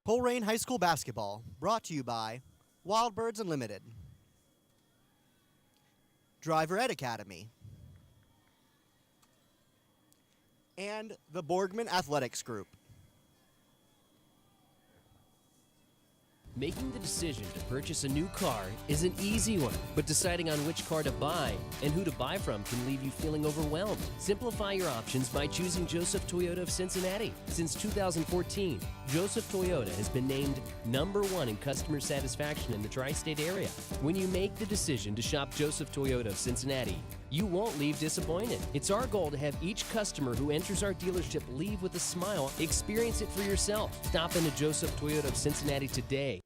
Colerain High School basketball, brought to you by Wild Birds Unlimited, Driver Ed Academy, and the Borgman Athletics Group. Making the decision to purchase a new car is an easy one, but deciding on which car to buy and who to buy from can leave you feeling overwhelmed. Simplify your options by choosing Joseph Toyota of Cincinnati. Since 2014, Joseph Toyota has been named #1 in customer satisfaction in the tri-state area. When you make the decision to shop Joseph Toyota of Cincinnati, you won't leave disappointed. It's our goal to have each customer who enters our dealership leave with a smile. Experience it for yourself. Stop into Joseph Toyota of Cincinnati today.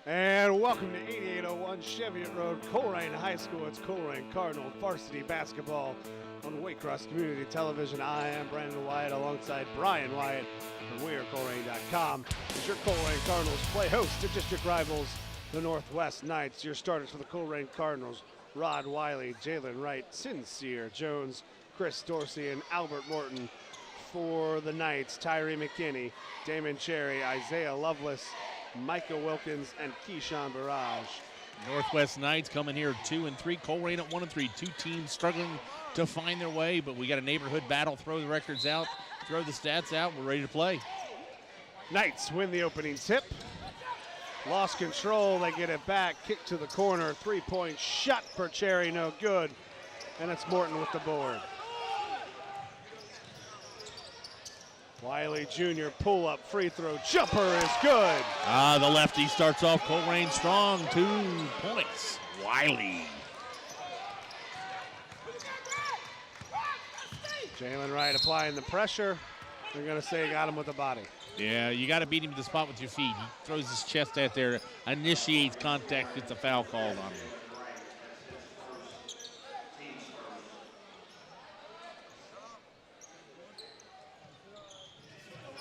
And welcome to 8801 Cheviot Road, Colerain High School. It's Colerain Cardinal Varsity Basketball on Waycross Community Television. I am Brandon Wyatt alongside Brian Wyatt from WeAreColerain.com. As your Colerain Cardinals play host to district rivals, the Northwest Knights. Your starters for the Colerain Cardinals: Rod Wiley, Jalen Wright, Sincere Jones, Chris Dorsey, and Albert Morton. For the Knights: Tyree McKinney, Damon Cherry, Isaiah Lovelace, Micah Wilkins, and Keyshawn Barrage. Northwest Knights coming here 2-3. Colerain at 1-3. Two teams struggling to find their way, but we got a neighborhood battle. Throw the records out, throw the stats out. We're ready to play. Knights win the opening tip. Lost control. They get it back. Kick to the corner. Three-point shot for Cherry. No good. And it's Morton with the board. Wiley Jr. pull-up free throw jumper is good. The lefty starts off Colerain strong. 2 points. Wiley. Jalen Wright applying the pressure. They're going to say he got him with the body. Yeah, you got to beat him to the spot with your feet. He throws his chest out there, initiates contact, gets a foul called on him.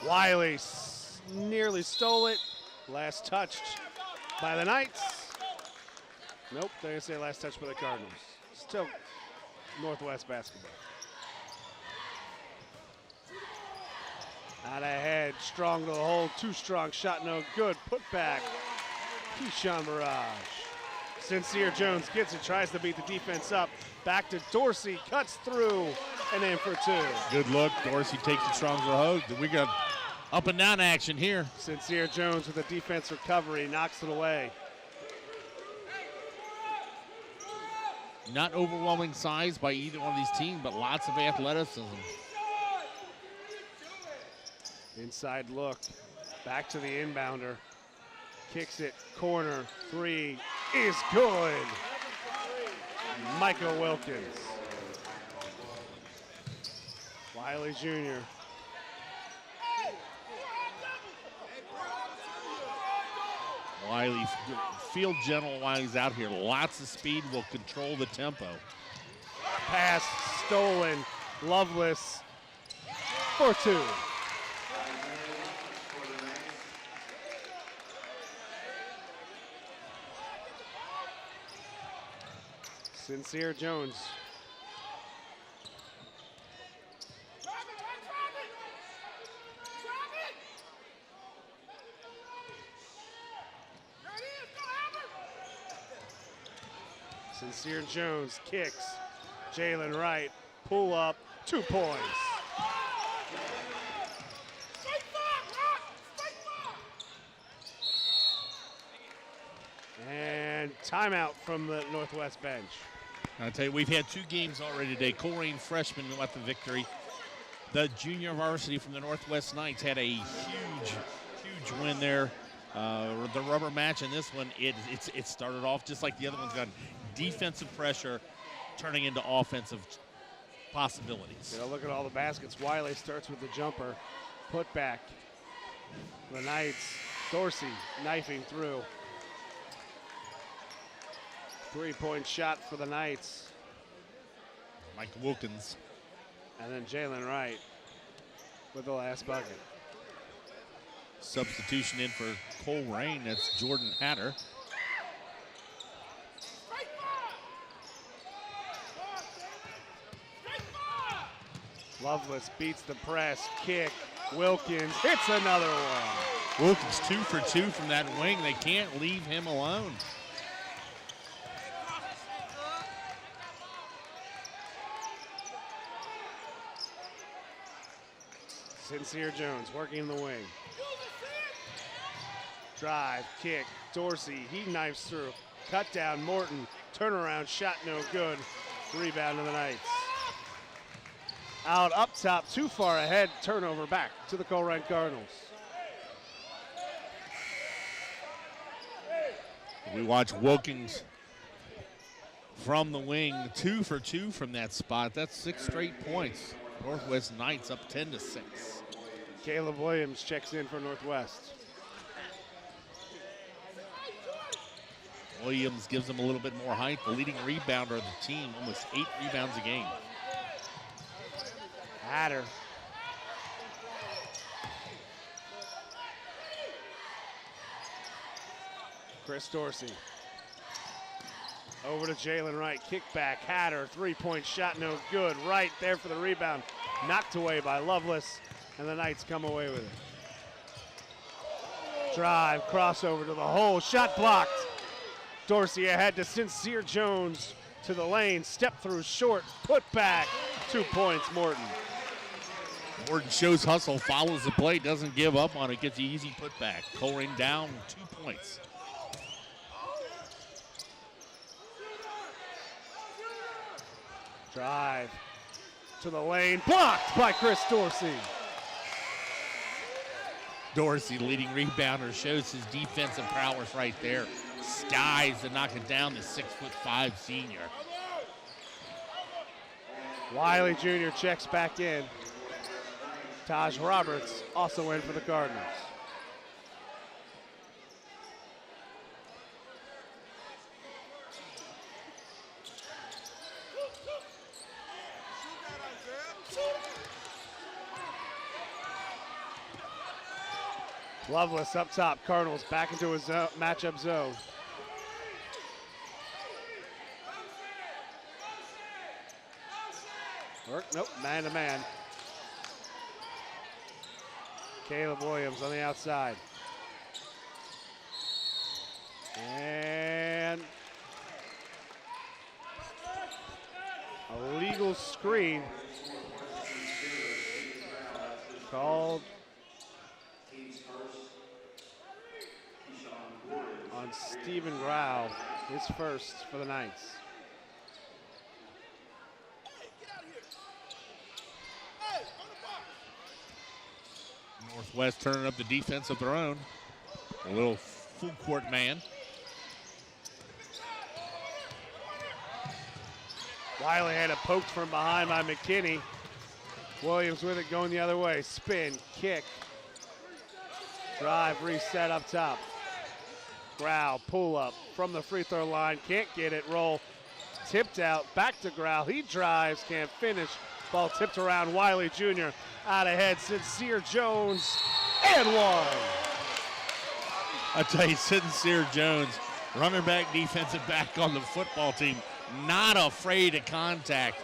Wiley nearly stole it. Last touched by the Knights. Nope, they're going to say last touch by the Cardinals. Still Northwest basketball. Out ahead, strong to the hole, too strong, shot no good. Put back, Keyshawn Barrage. Sincere Jones gets it, tries to beat the defense up. Back to Dorsey, cuts through, and in for 2. Good look, Dorsey takes it strong to the hose. We got up and down action here. Sincere Jones with a defense recovery, knocks it away. Not overwhelming size by either one of these teams, but lots of athleticism. Inside look, back to the inbounder. Kicks it, corner, 3 is good. Michael Wilkins. Wiley Jr. Wiley, field gentle while he's out here. Lots of speed, will control the tempo. Pass stolen, Loveless for 2. Sincere Jones. Sincere Jones kicks. Jalen Wright, pull up, 2 points. And timeout from the Northwest bench. I'll tell you, we've had 2 games already today. Colerain freshman got the victory. The junior varsity from the Northwest Knights had a huge win there. The rubber match in this one, it started off just like the other ones, got defensive pressure turning into offensive possibilities. Look at all the baskets. Wiley starts with the jumper. Put back. The Knights. Dorsey knifing through. 3-point shot for the Knights. Mike Wilkins. And then Jalen Wright with the last bucket. Substitution in for Colerain. That's Jordan Hatter. Lovelace beats the press. Kick. Wilkins hits another one. Wilkins 2 for 2 from that wing. They can't leave him alone. Sincere Jones working the wing. Drive, kick, Dorsey, he knifes through. Cut down, Morton, turnaround, shot no good. Rebound to the Knights. Out up top, too far ahead, turnover back to the Colerain Cardinals. We watch Wilkins from the wing, 2 for 2 from that spot. That's 6 straight points. Northwest Knights up 10-6. Caleb Williams checks in for Northwest. Williams gives them a little bit more height. The leading rebounder of the team, almost 8 rebounds a game. Hatter. Chris Dorsey. Over to Jalen Wright, kick back, Hatter, 3-point shot, no good. Right there for the rebound, knocked away by Lovelace, and the Knights come away with it. Drive, crossover to the hole, shot blocked. Dorsey ahead to Sincere Jones to the lane, step through short, put back, 2 points, Morton. Morton shows hustle, follows the play, doesn't give up on it, gets the easy putback. Colerain down 2 points. Drive to the lane, blocked by Chris Dorsey. Dorsey, leading rebounder, shows his defensive prowess right there. Skies to knock it down, the 6'5" senior. Wiley Jr. checks back in. Taj Roberts also in for the Cardinals. Lovelace up top, Cardinals back into his matchup zone. Work, nope, man to man. Caleb Williams on the outside. And a legal screen called on Stephen Grau, his first for the Knights. Northwest turning up the defense of their own. A little full court man. Wiley had it poked from behind by McKinney. Williams with it going the other way. Spin, kick, drive, reset up top. Grau, pull up from the free throw line. Can't get it, roll. Tipped out, back to Grau. He drives, can't finish. Ball tipped around, Wiley Jr. out ahead, Sincere Jones, and one. I tell you, Sincere Jones, running back, defensive back on the football team, not afraid of contact.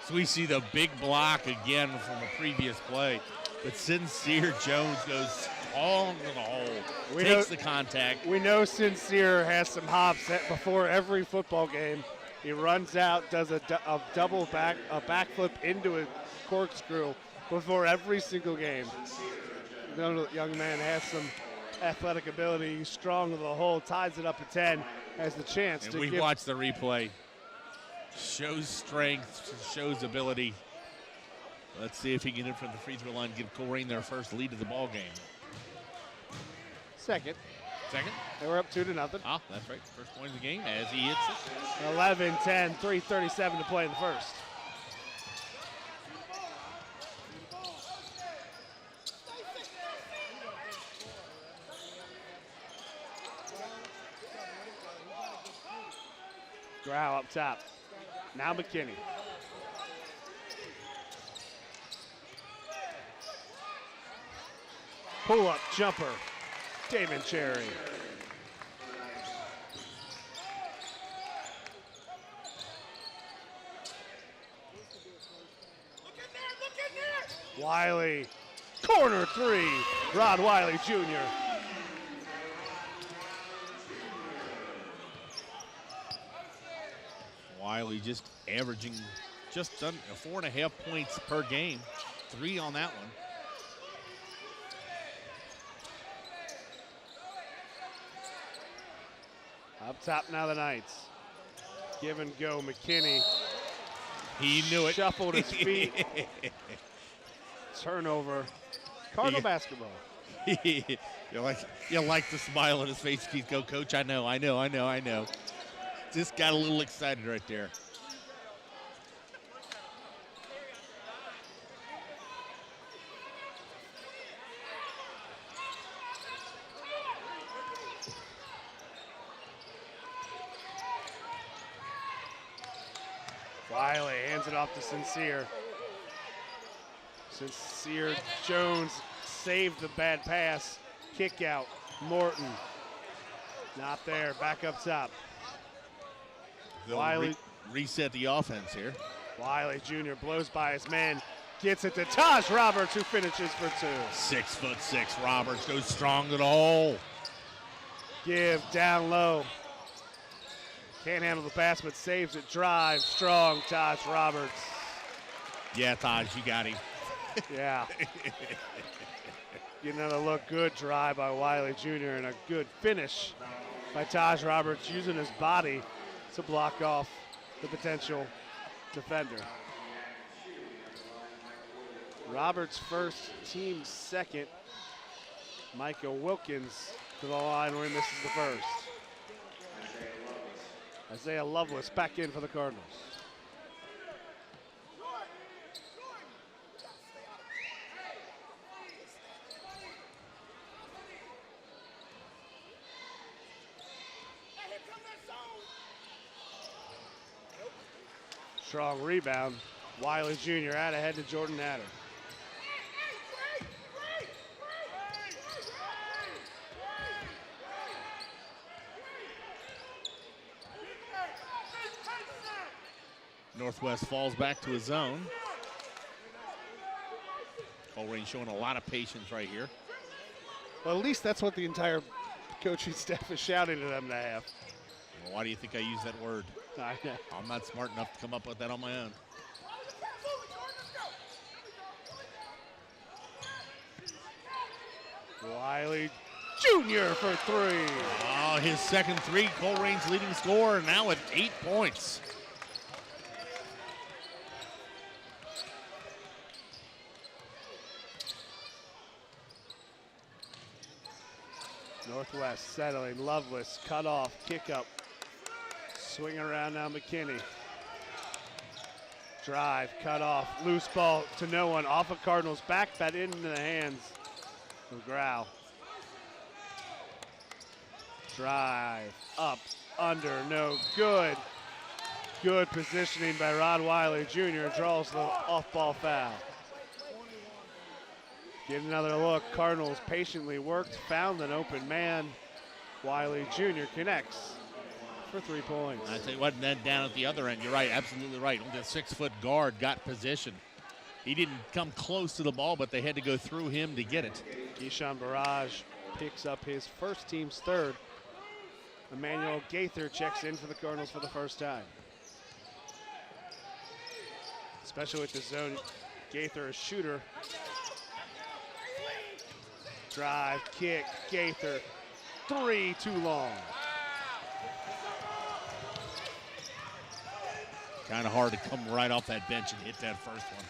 So we see the big block again from the previous play. But Sincere Jones goes all into the hole, takes the contact. We know Sincere has some hops before every football game. He runs out, does a backflip into a corkscrew before every single game. The young man has some athletic ability. He's strong to the hole, ties it up at 10, has the chance and to we watched the replay. Shows strength, shows ability. Let's see if he can get in from the free throw line, give Colerain their first lead of the ball game. Second. They were up 2-0. Ah, that's right. First point of the game as he hits it. 11-10, 3:37 to play in the first. Grau up top. Now McKinney. Pull-up jumper. Damon Cherry. Wiley. Corner three. Rod Wiley Jr. Wiley just averaging just 4.5 points per game. 3 on that one. Up top now the Knights. Give and go McKinney. He knew it. Shuffled his feet. Turnover. Cardinal basketball. you like the smile on his face. Keith, go, Coach. I know. Just got a little excited right there. Wiley hands it off to Sincere. Sincere Jones saved the bad pass. Kick out. Morton. Not there. Back up top. They'll Wiley. reset the offense here. Wiley Jr. blows by his man. Gets it to Taj Roberts, who finishes for 2. 6'6" Roberts goes strong to the hole. Give down low. Can't handle the pass, but saves it. Drive strong. Taj Roberts. Yeah, Taj, you got him. Yeah. Get another look. Good drive by Wiley Jr. and a good finish by Taj Roberts, using his body to block off the potential defender. Roberts first, team second. Micah Wilkins to the line where he misses the first. Isaiah Lovelace back in for the Cardinals. Strong rebound. Wiley Jr. out ahead to Jordan Adder. Northwest falls back to his zone. Colerain showing a lot of patience right here. Well, at least that's what the entire coaching staff is shouting at them to have. Well, why do you think I use that word? I'm not smart enough to come up with that on my own. Wiley Jr. for 3. Oh, his second 3, Colerain's leading scorer, now at 8 points. Northwest settling. Lovelace cut off, kick up. Swing around now McKinney. Drive, cut off, loose ball to no one. Off of Cardinals back, that into the hands of Grau. Drive, up, under, no good. Good positioning by Rod Wiley Jr. Draws the off-ball foul. Get another look. Cardinals patiently worked, found an open man. Wiley Jr. connects for 3 points. I tell you what, and then down at the other end, you're right, absolutely right. Only the 6-foot guard got position. He didn't come close to the ball, but they had to go through him to get it. Keyshawn Barrage picks up his first, team's third. Emmanuel Gaither checks in for the Cardinals for the first time. Especially with the zone. Gaither, a shooter. Drive, kick, Gaither. 3 too long. Kind of hard to come right off that bench and hit that first one.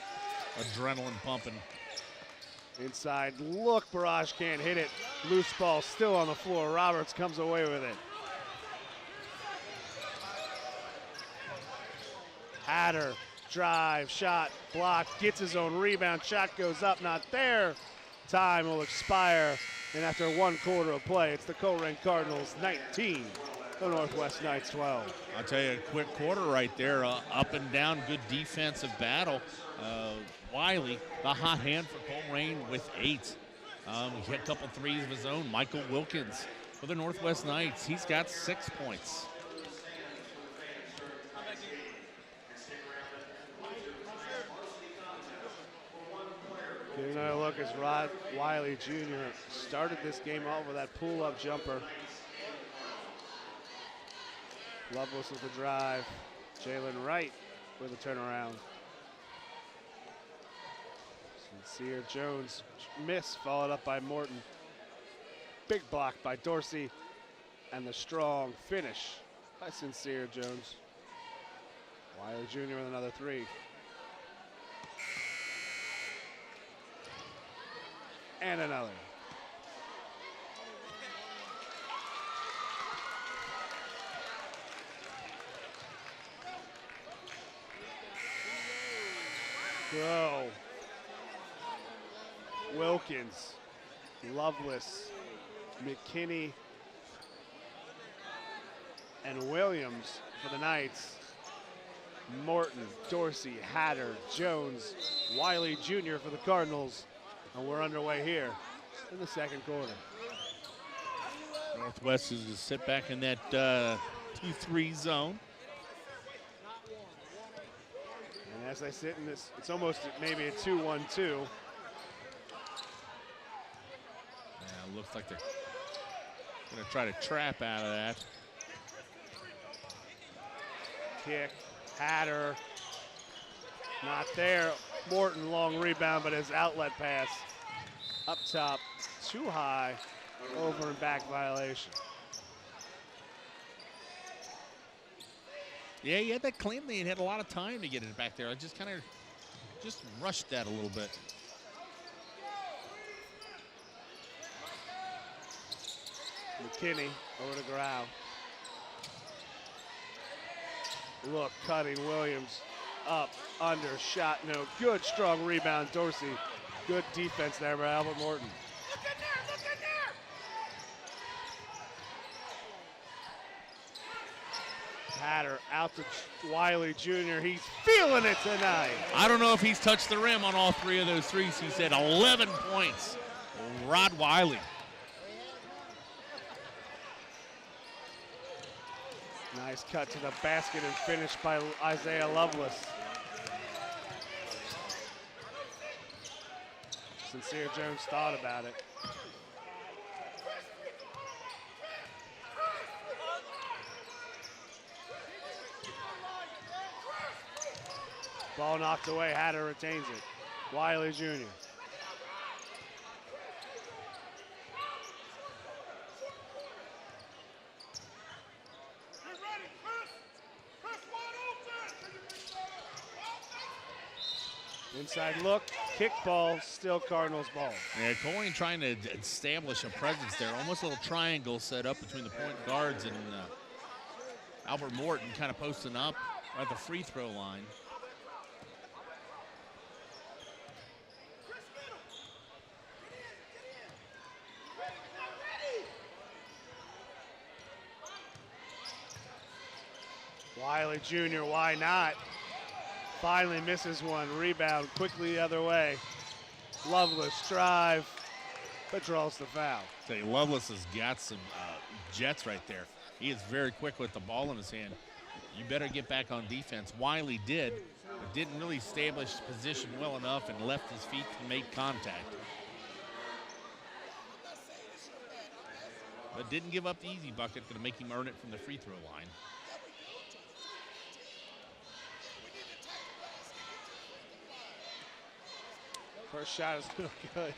Adrenaline pumping. Inside look, Barrage can't hit it. Loose ball still on the floor. Roberts comes away with it. Hatter, drive, shot, blocked, gets his own rebound. Shot goes up, not there. Time will expire, and after 1 quarter of play, it's the Colerain Cardinals 19, The Northwest Knights 12. I'll tell you, a quick quarter right there, up and down, good defensive battle. Wiley, the hot hand for Colerain with 8. He hit a couple threes of his own. Michael Wilkins for the Northwest Knights. He's got 6 points. Getting another look as Rod Wiley Jr. started this game off with that pull-up jumper. Loveless with the drive. Jalen Wright with a turnaround. Sincere Jones miss, followed up by Morton. Big block by Dorsey, and the strong finish by Sincere Jones. Wiley Jr. with another 3. And another. Go. Wilkins, Loveless, McKinney, and Williams for the Knights. Morton, Dorsey, Hatter, Jones, Wiley Jr. for the Cardinals. And we're underway here in the second quarter. Northwest is to sit back in that 2-3 zone. And as they sit in this, it's almost maybe a 2-1-2. Yeah, looks like they're going to try to trap out of that. Kick, Hatter, not there. Morton, long rebound, but his outlet pass up top, too high, over and back violation. Yeah, he had that clean lead, had a lot of time to get it back there. I just kind of rushed that a little bit. McKinney over to Grau. Look, cutting Williams. Up, under, shot, no. Good, strong rebound, Dorsey. Good defense there by Albert Morton. Look in there, look in there! Hatter out to Wiley Jr. He's feeling it tonight. I don't know if he's touched the rim on all 3 of those threes. He said 11 points. Rod Wiley. Nice cut to the basket and finish by Isaiah Loveless. Sincere Jones thought about it. Ball knocked away, Hatter retains it. Wiley Jr. Inside look, kick ball, still Cardinals ball. Yeah, Colerain trying to establish a presence there. Almost a little triangle set up between the point guards, and Albert Morton kind of posting up at the free throw line. Wiley Jr., why not? Finally misses one, rebound quickly the other way. Loveless drive, but draws the foul. Tell you, Loveless has got some jets right there. He is very quick with the ball in his hand. You better get back on defense. Wiley did, but didn't really establish position well enough and left his feet to make contact. But didn't give up the easy bucket, going to make him earn it from the free throw line. First shot is no good.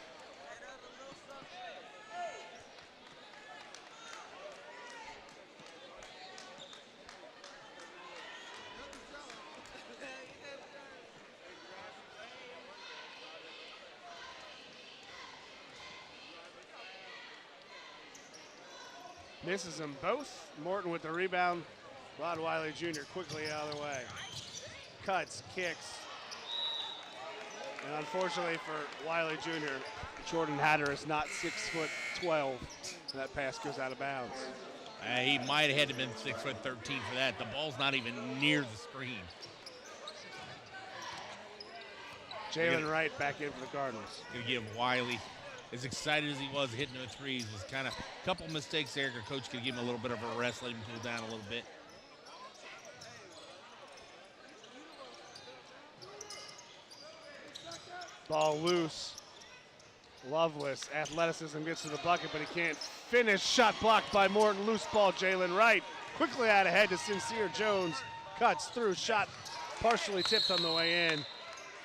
Misses them both. Morton with the rebound. Rod Wiley Jr. quickly out of the way. Cuts, kicks. And unfortunately for Wiley Jr., Jordan Hatter is not 6'12". That pass goes out of bounds. He might have had to have been 6'13" for that. The ball's not even near the screen. Jalen Wright back in for the Cardinals. Gonna give Wiley, as excited as he was hitting those threes, was kind of a couple mistakes there. Coach could give him a little bit of a rest, let him cool down a little bit. Ball loose. Loveless. Athleticism gets to the bucket, but he can't finish. Shot blocked by Morton. Loose ball, Jalen Wright. Quickly out ahead to Sincere Jones. Cuts through. Shot partially tipped on the way in.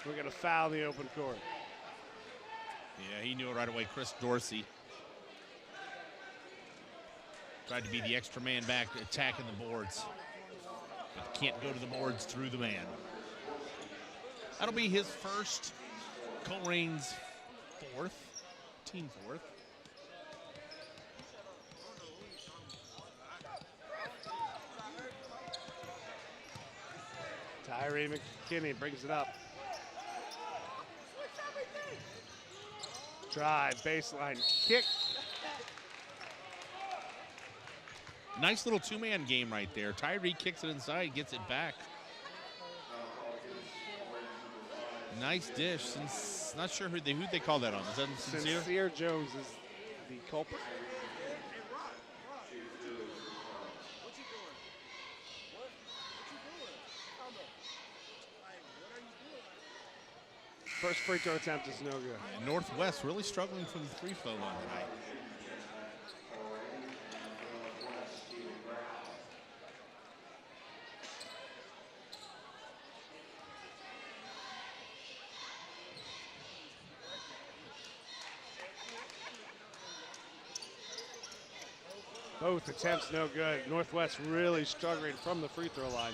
We're going to foul the open court. Yeah, he knew it right away. Chris Dorsey tried to be the extra man back, attacking the boards. But can't go to the boards through the man. That'll be his first, Colerain's team fourth. Tyree McKinney brings it up. Drive, baseline, kick. Nice little two-man game right there. Tyree kicks it inside, gets it back. Nice dish. Not sure who they call that on. Is that Sincere? Sincere Jones is the culprit. First free throw attempt is no good. And Northwest really struggling from the free throw line tonight. Both attempts no good. Northwest really struggling from the free throw line.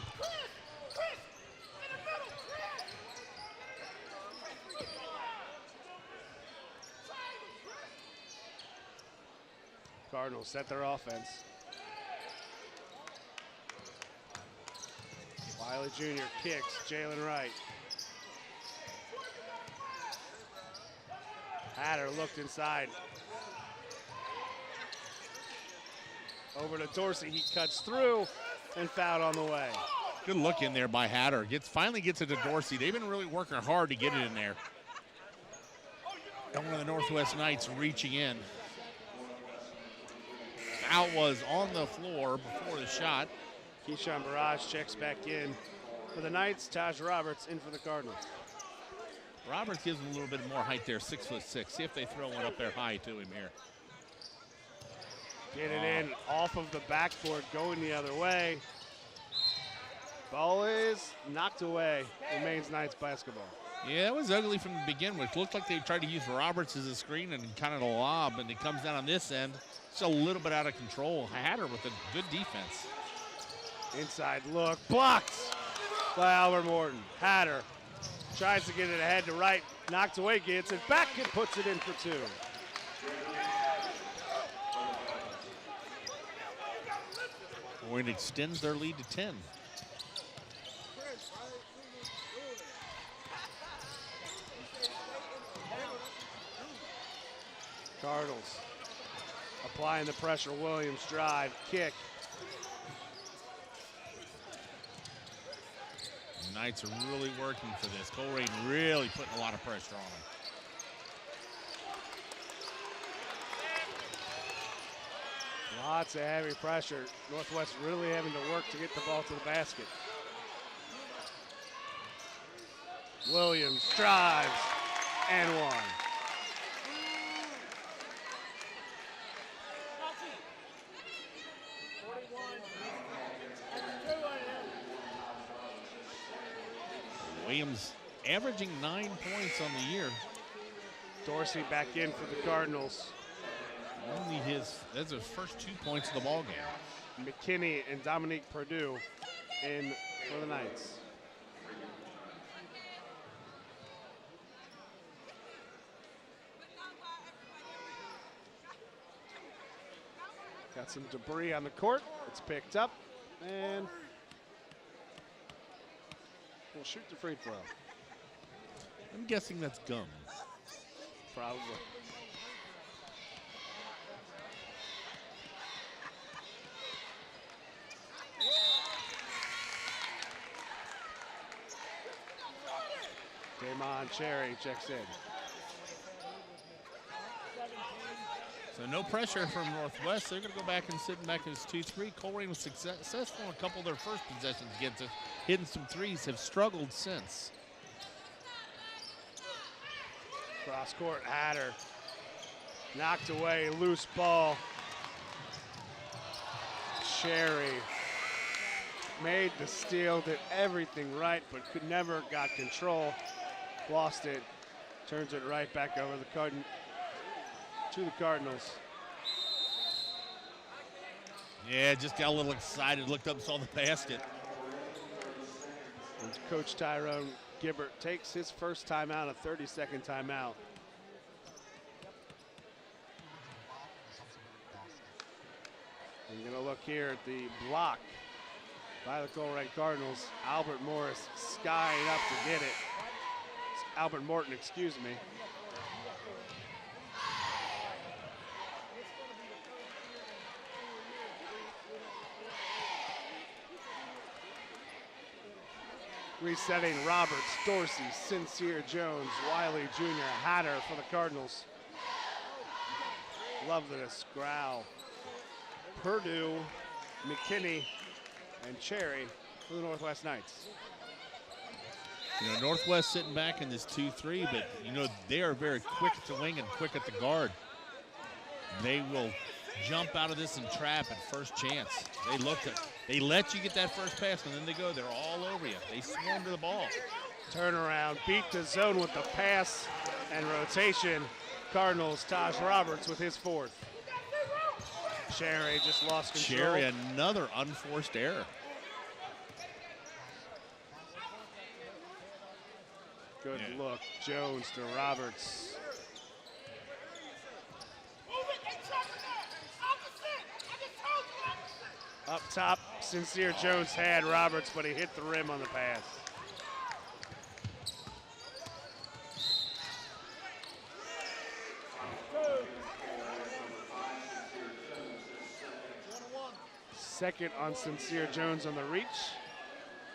Cardinals set their offense. Wiley Jr. kicks. Jalen Wright. Hatter looked inside. Over to Dorsey. He cuts through and fouled on the way. Good look in there by Hatter. Finally gets it to Dorsey. They've been really working hard to get it in there. And one of the Northwest Knights reaching in. Foul was on the floor before the shot. Keyshawn Barrage checks back in for the Knights. Taj Roberts in for the Cardinals. Roberts gives him a little bit more height there, 6'6". See if they throw one up there high to him here. Get it in off of the backboard, going the other way. Ball is knocked away. Remains Knights basketball. Yeah, that was ugly from the beginning. It looked like they tried to use Roberts as a screen and kind of a lob, and it comes down on this end. It's a little bit out of control. Hatter with a good defense. Inside look, blocked by Albert Morton. Hatter tries to get it ahead to right, knocked away, gets it back and puts it in for two. Colerain extends their lead to 10. Cardinals applying the pressure. Williams drive, kick. The Knights are really working for this. Colerain really putting a lot of pressure on them. Lots of heavy pressure. Northwest really having to work to get the ball to the basket. Williams drives and one. Williams averaging 9 points on the year. Dorsey back in for the Cardinals. That's his first 2 points of the ball game. McKinney and Dominique Perdue in for the Knights. Got some debris on the court. It's picked up and we'll shoot the free throw. I'm guessing that's gum. Probably. Damon Cherry checks in. So no pressure from Northwest. They're going to go back and sit back as 2-3. Colerain was successful in a couple of their first possessions against us. Hitting some threes, have struggled since. Cross court, Hatter. Knocked away, loose ball. Cherry made the steal, did everything right, but could never got control. Lost it, turns it right back over to the Cardinals. Yeah, just got a little excited, looked up, saw the basket. And Coach Tyrone Gibbert takes his first timeout, a 30-second timeout. We're going to look here at the block by the Colerain Cardinals. Albert Morris skying up to get it. Albert Morton, excuse me. Resetting Roberts, Dorsey, Sincere Jones, Wiley Jr., Hatter for the Cardinals. Loveless, Grau, Purdue, McKinney, and Cherry for the Northwest Knights. You know, Northwest sitting back in this 2-3, but you know, they are very quick at the wing and quick at the guard. They will jump out of this and trap at first chance. They let you get that first pass, and then they go. They're all over you. They swarm to the ball. Turnaround, beat the zone with the pass and rotation. Cardinals, Taj Roberts with his fourth. Cherry just lost control. Cherry, another unforced error. Good look, Jones to Roberts. Up top, Sincere Jones had Roberts, but he hit the rim on the pass. Second on Sincere Jones on the reach.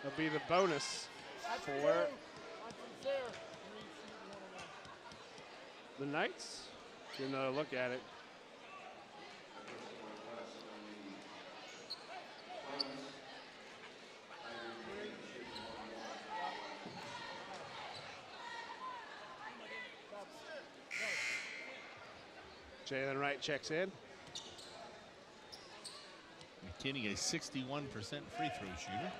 That'll be the bonus for the Knights. Get another look at it. Jalen Wright checks in. McKinney, a 61% free throw shooter.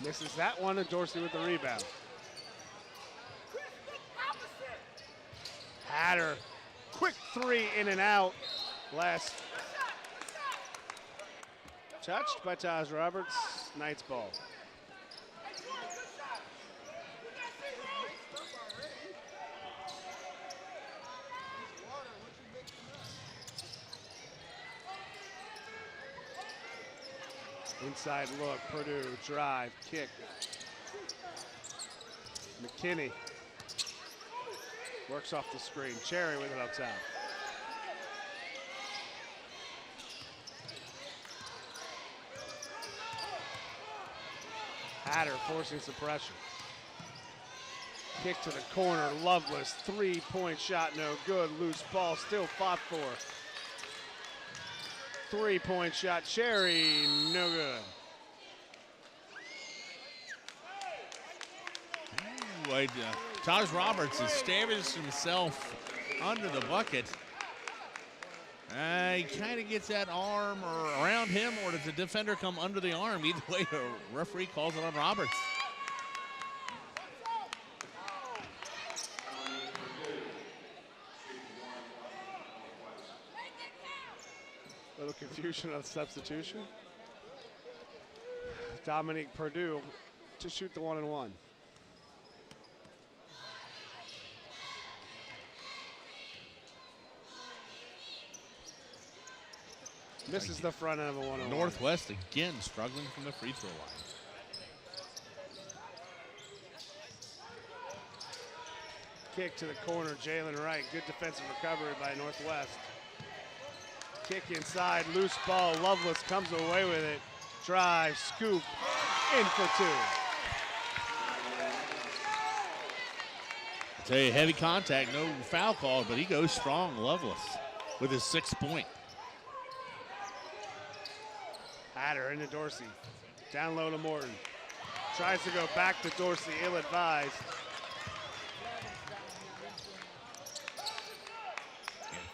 Misses that one, and Dorsey with the rebound. Hatter, quick three in and out. Last touched by Taj Roberts. Knights ball. Inside look, Purdue, drive, kick. McKinney works off the screen. Cherry with it up top. Hatter forcing some pressure. Kick to the corner, Loveless, three-point shot, no good. Loose ball, still fought for. Three-point shot, Cherry, no good. Ooh, Taj Roberts established himself under the bucket. He kind of gets that arm or around him, or does the defender come under the arm? Either way, the referee calls it on Roberts. A little confusion on substitution. Dominique Purdue to shoot the 1-and-1. Misses the front end of a 1-on-1. Northwest again struggling from the free throw line. Kick to the corner, Jalen Wright. Good defensive recovery by Northwest. Kick inside, loose ball. Lovelace comes away with it. Drive, scoop, in for two. I tell you, heavy contact, no foul called, but he goes strong, Lovelace, with his 6th point. Hatter into Dorsey. Down low to Morton. Tries to go back to Dorsey, ill-advised.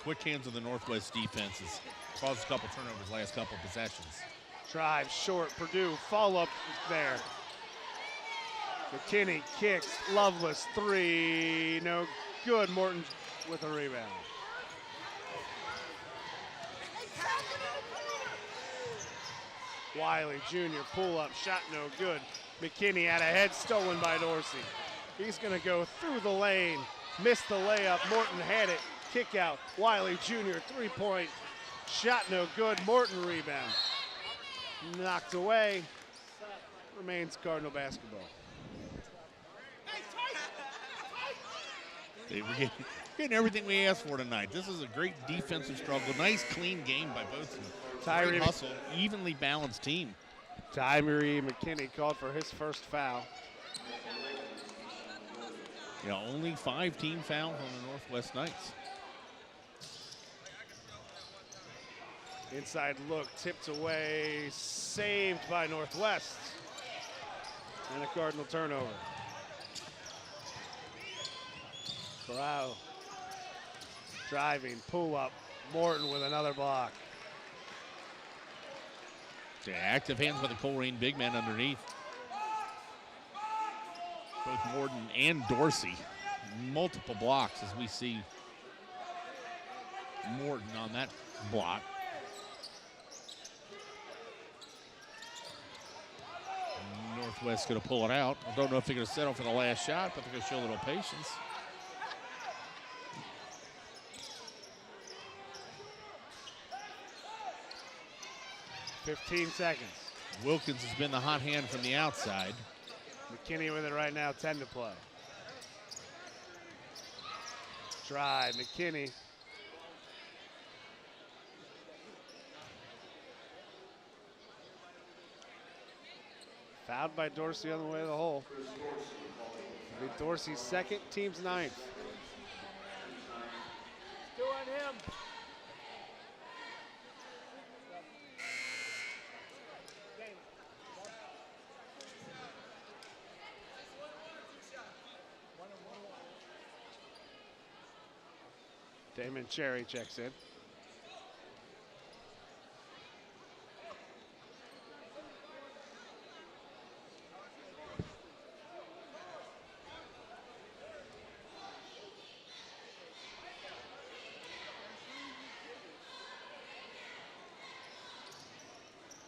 Quick hands of the Northwest defense has caused a couple turnovers last couple possessions. Drive short, Purdue, follow-up there. McKinney kicks, Lovelace, 3, no good. Morton with a rebound. Wiley Jr. pull-up, shot no good. McKinney out ahead, stolen by Dorsey. He's gonna go through the lane, missed the layup, Morton had it, kick out. Wiley Jr. 3-point, shot no good, Morton rebound. Knocked away, remains Cardinal basketball. They were getting everything we asked for tonight. This is a great defensive struggle. Nice, clean game by both of them. Great hustle, evenly balanced team. Tyree McKinney called for his first foul. Yeah, only 5 team fouls on the Northwest Knights. Inside look, tipped away, saved by Northwest. And a Cardinal turnover. Corral driving, pull up, Morton with another block. Yeah, active hands by the Colerain big man underneath. Both Morton and Dorsey. Multiple blocks as we see Morton on that block. Northwest going to pull it out. I don't know if they're going to settle for the last shot, but they're going to show a little patience. .15 seconds. Wilkins has been the hot hand from the outside. McKinney with it right now, 10 to play. Drive, McKinney. Fouled by Dorsey on the way to the hole. It'll be Dorsey's second, team's 9th. Still on him. Damon Cherry checks in.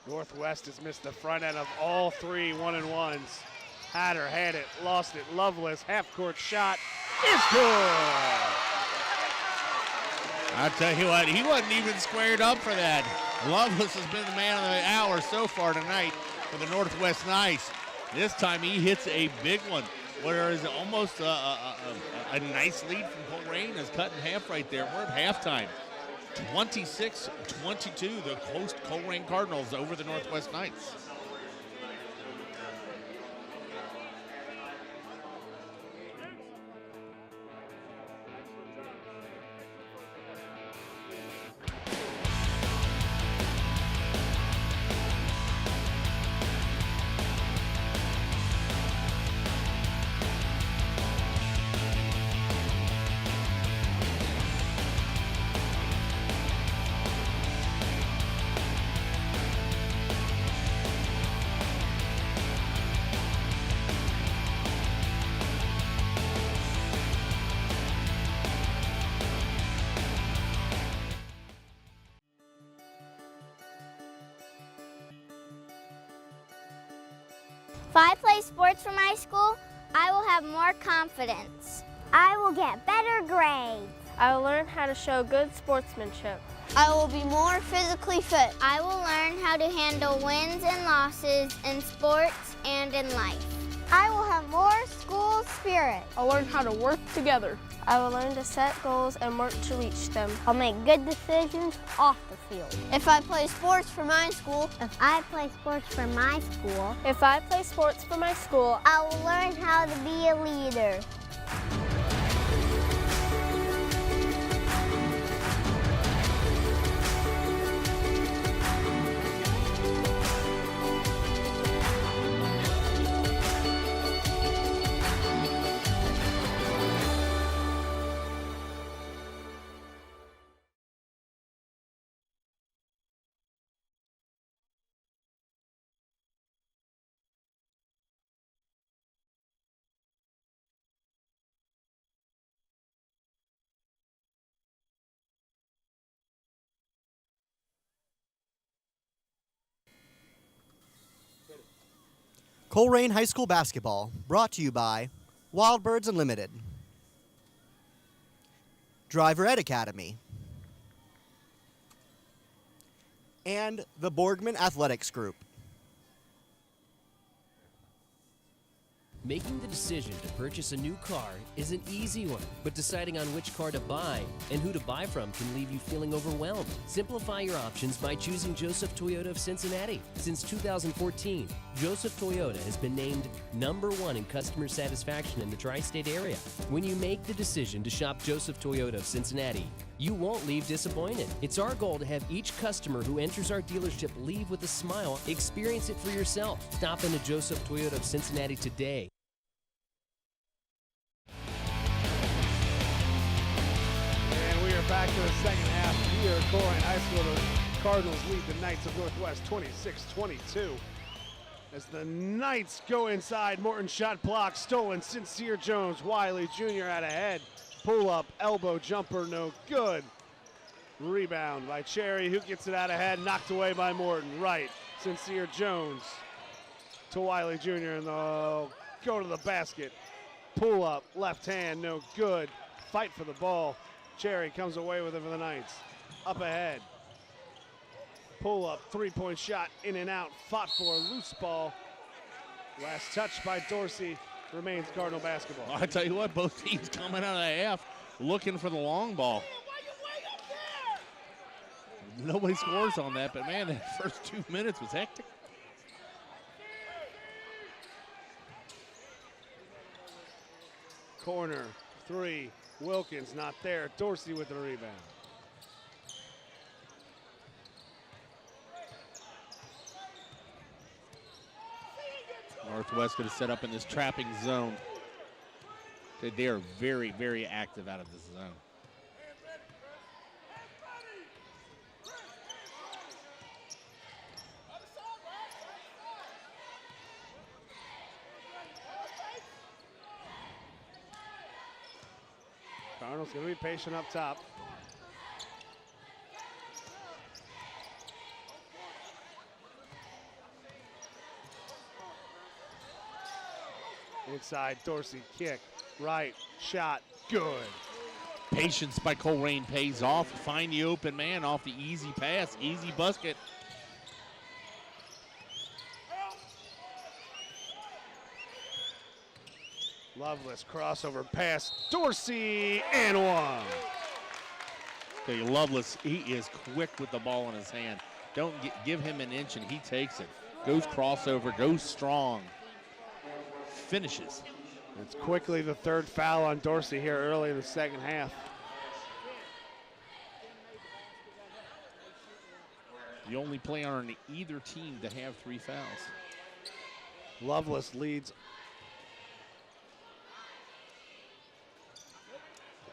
Northwest has missed the front end of all 3 1-and-1s. Hatter had it, lost it. Lovelace, half-court shot is good. I tell you what, he wasn't even squared up for that. Lovelace has been the man of the hour so far tonight for the Northwest Knights. This time he hits a big one. Whereas almost a nice lead from Colerain is cut in half right there. We're at halftime. 26-22, the host Colerain Cardinals over the Northwest Knights. If I play sports for my school, I will have more confidence. I will get better grades. I will learn how to show good sportsmanship. I will be more physically fit. I will learn how to handle wins and losses in sports and in life. I will have more school spirit. I'll learn how to work together. I will learn to set goals and work to reach them. I'll make good decisions off the field. If I play sports for my school, If I play sports for my school, If I play sports for my school, I will learn how to be a leader. Colerain High School basketball, brought to you by Wild Birds Unlimited, Driver Ed Academy, and the Borgman Athletics Group. Making the decision to purchase a new car is an easy one, but deciding on which car to buy and who to buy from can leave you feeling overwhelmed. Simplify your options by choosing Joseph Toyota of Cincinnati. Since 2014, Joseph Toyota has been named #1 in customer satisfaction in the tri-state area. When you make the decision to shop Joseph Toyota of Cincinnati, you won't leave disappointed. It's our goal to have each customer who enters our dealership leave with a smile. Experience it for yourself. Stop into Joseph Toyota of Cincinnati today. Back to the second half here at Colerain High School. The Cardinals lead the Knights of Northwest 26-22. As the Knights go inside, Morton shot block, stolen, Sincere Jones, Wiley Jr. out ahead. Pull up, elbow jumper, no good. Rebound by Cherry, who gets it out ahead, knocked away by Morton. Right, Sincere Jones to Wiley Jr. and they'll go to the basket. Pull up, left hand, no good. Fight for the ball. Cherry comes away with it for the Knights. Up ahead. Pull up, three-point shot, in and out. Fought for, loose ball. Last touch by Dorsey, remains Cardinal basketball. I tell you what, both teams coming out of the half looking for the long ball. Nobody scores on that, but man, that first 2 minutes was hectic. Corner, three. Wilkins not there. Dorsey with the rebound. Northwest going to set up in this trapping zone. They are very, very active out of this zone. Cardinals going to be patient up top. Inside, Dorsey kick, right, shot, good. Patience by Colerain pays off. Find the open man off the easy pass, easy basket. Loveless crossover pass, Dorsey, and one. Okay, Loveless, he is quick with the ball in his hand. Don't give him an inch and he takes it. Goes crossover, goes strong. Finishes. It's quickly the third foul on Dorsey here early in the second half. The only player on either team to have 3 fouls. Loveless leads.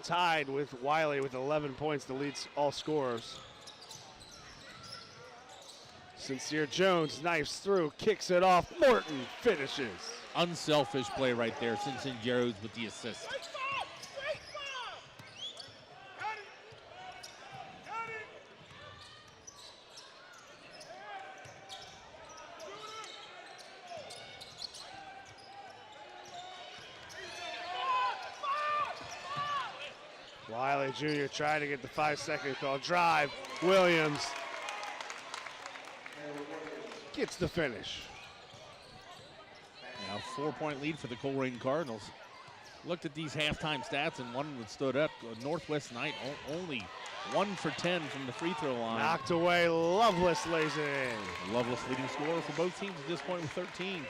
Tied with Wiley with 11 points to lead all scorers. Sincere Jones knifes through, kicks it off. Morton finishes. Unselfish play right there. Sincere Jones with the assist. Wiley Jr. trying to get the 5-second call. Drive, Williams gets the finish. Now 4-point lead for the Colerain Cardinals. Looked at these halftime stats, and one that stood up. Northwest Knight only 1 for 10 from the free throw line. Knocked away. Lovelace lays it in. Lovelace leading scorer for both teams at this point with 13.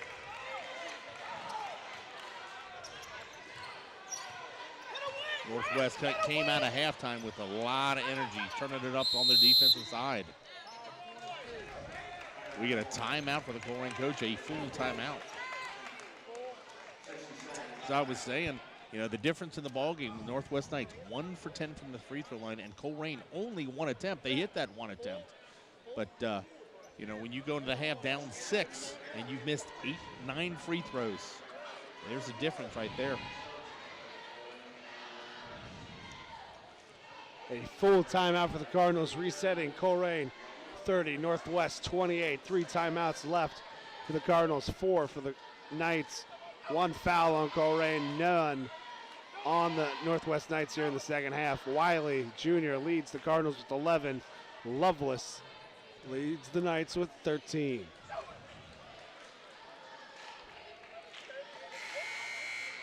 Northwest came out of halftime with a lot of energy, turning it up on their defensive side. We get a timeout for the Colerain coach, a full timeout. As I was saying, you know, the difference in the ballgame, Northwest Knights 1 for 10 from the free throw line, and Colerain only 1 attempt. They hit that 1 attempt. But, you know, when you go into the half down 6 and you've missed 8, 9 free throws, there's a difference right there. A full timeout for the Cardinals, resetting. Colerain 30, Northwest 28. 3 timeouts left for the Cardinals, 4 for the Knights. 1 foul on Colerain, none on the Northwest Knights here in the second half. Wiley Jr. leads the Cardinals with 11. Lovelace leads the Knights with 13.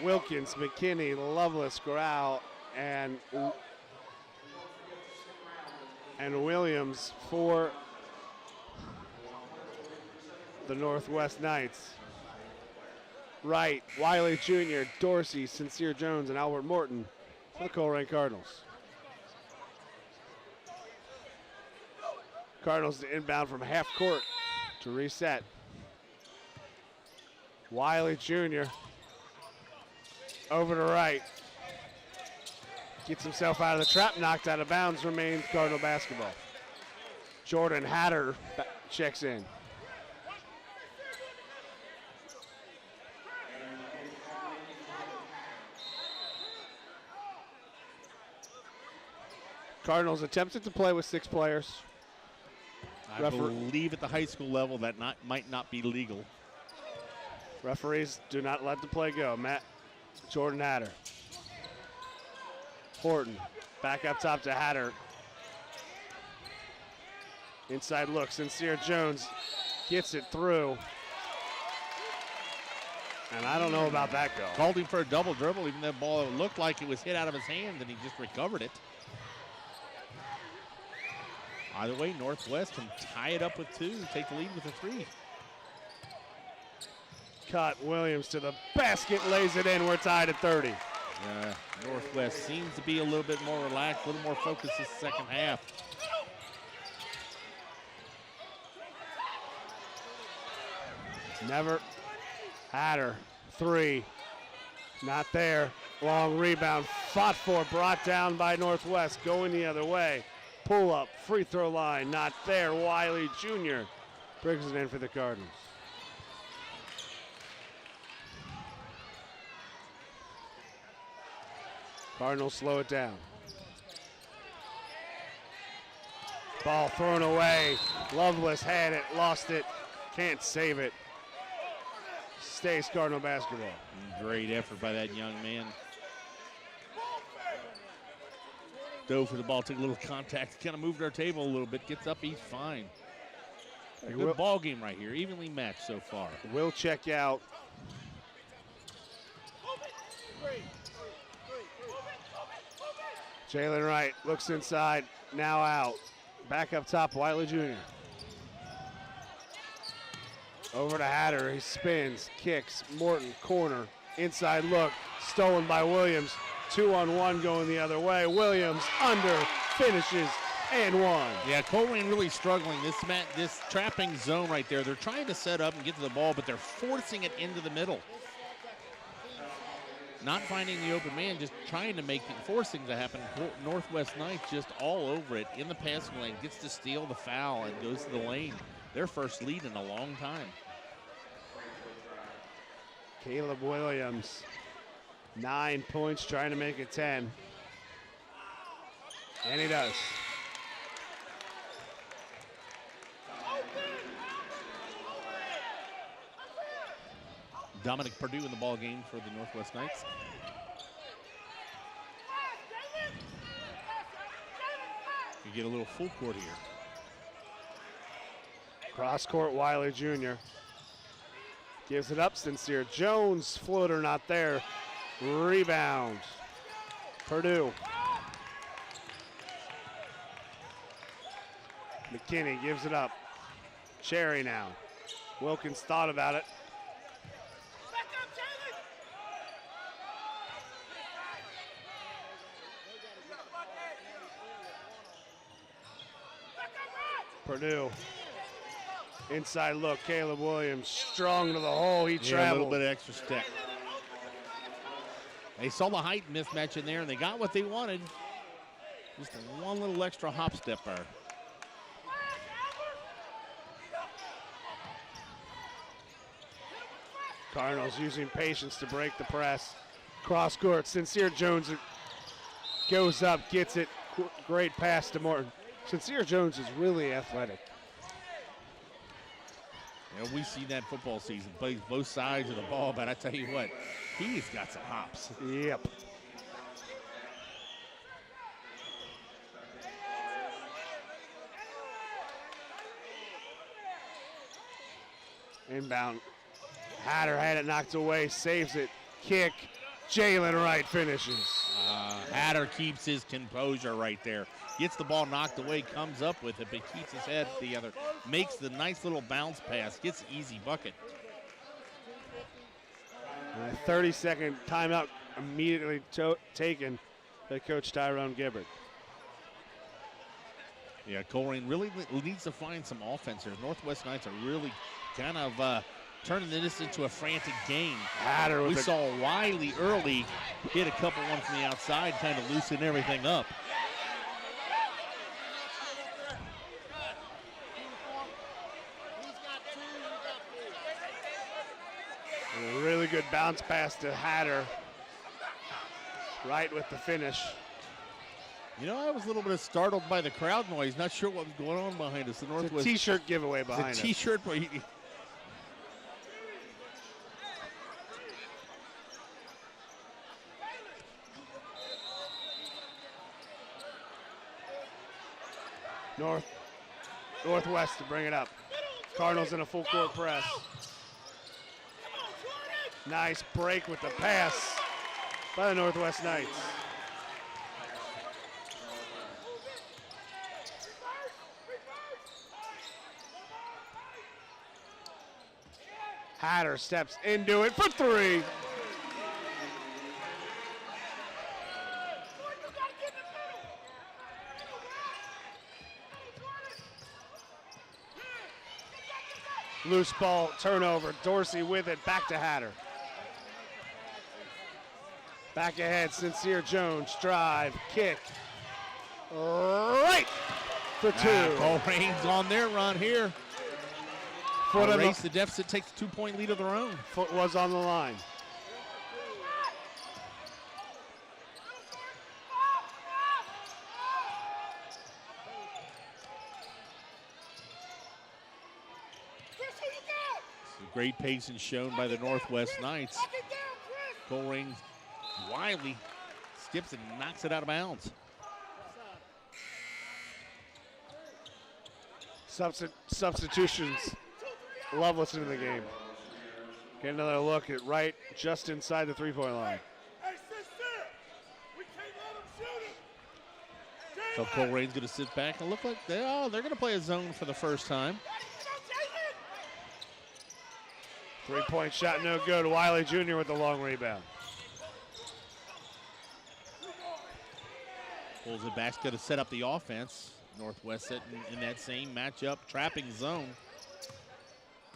Wilkins, McKinney, Lovelace, Grau, and Williams for the Northwest Knights. Wright, Wiley Jr., Dorsey, Sincere Jones, and Albert Morton for the Colerain Cardinals. Cardinals inbound from half court to reset. Wiley Jr. over to Wright. Gets himself out of the trap, knocked out of bounds, remains Cardinal basketball. Jordan Hatter checks in. Cardinals attempted to play with 6 players. I believe at the high school level that might not be legal. Referees do not let the play go. Jordan Hatter. Horton back up top to Hatter. Inside look, Sincere Jones gets it through. And I don't know about that goal. Called him for a double dribble, even though the ball looked like it was hit out of his hand and he just recovered it. Either way, Northwest can tie it up with 2, take the lead with a 3. Cut, Williams to the basket, lays it in. We're tied at 30. Northwest seems to be a little bit more relaxed, a little more focused this second half. Never. Hatter, 3. Not there. Long rebound, fought for, brought down by Northwest, going the other way. Pull up, free throw line, not there. Wiley Jr. brings it in for the Cardinals. Cardinals slow it down. Ball thrown away. Lovelace had it, lost it, can't save it. Stays Cardinal basketball. Great effort by that young man. Dove for the ball, took a little contact, kind of moved our table a little bit, gets up, he's fine. A good ball game right here, evenly matched so far. Will check out. Jalen Wright looks inside, now out. Back up top, Wiley Jr. Over to Hatter, he spins, kicks, Morton, corner, inside look, stolen by Williams. 2-on-1 going the other way. Williams under, finishes, and 1. Yeah, Colerain really struggling. This trapping zone right there, they're trying to set up and get to the ball, but they're forcing it into the middle. Not finding the open man, just trying to force things to happen. Northwest Knights just all over it in the passing lane, gets to steal the foul and goes to the lane. Their first lead in a long time. Caleb Williams, 9 points, trying to make it 10. And he does. Dominic Purdue in the ball game for the Northwest Knights. You get a little full court here. Cross court, Wiley Jr. Gives it up, Sincere Jones, floater not there. Rebound. Purdue. McKinney gives it up. Cherry now. Wilkins thought about it. Purdue. Inside look, Caleb Williams strong to the hole. He traveled. A little bit of extra step. They saw the height mismatch in there, and they got what they wanted. Just one little extra hop step there. Cardinals using patience to break the press. Cross court, Sincere Jones goes up, gets it. Great pass to Morton. Sincere Jones is really athletic. Yeah, we see that football season. Plays both sides of the ball, but I tell you what, he's got some hops. Yep. Inbound. Hatter had it knocked away, saves it. Kick. Jalen Wright finishes. Hatter keeps his composure right there. Gets the ball knocked away, comes up with it, but keeps his head together. Makes the nice little bounce pass, gets the easy bucket. And a 30-second timeout immediately taken by Coach Tyrone Gibbard. Yeah, Colerain really needs to find some offense here. Northwest Knights are really kind of turning this into a frantic game. Hatter with we saw Wiley early hit a couple one from the outside, kind of loosen everything up. A really good bounce pass to Hatter. Right with the finish. You know, I was a little bit startled by the crowd noise. Not sure what was going on behind us. The Northwest. It's a T-shirt giveaway behind us. It's a T-shirt. Northwest to bring it up. Cardinals in a full court press. Nice break with the pass by the Northwest Knights. Hatter steps into it for three. Loose ball, turnover. Dorsey with it, back to Hatter. Back ahead, Sincere Jones, drive, kick. Right for two. Colerain's on their run here. Foot race the deficit, takes a 2-point lead of their own. Foot was on the line. Great patience shown by the Northwest Knights. Colerain Wiley skips and knocks it out of bounds. Substitutions. Love listening to the game. Get another look at Wright just inside the three-point line. So Colerain's going to sit back and look like they're going to play a zone for the first time. Three-point shot, no good. Wiley Jr. with the long rebound. Pulls it back, going to set up the offense. Northwest sitting in that same matchup, trapping zone.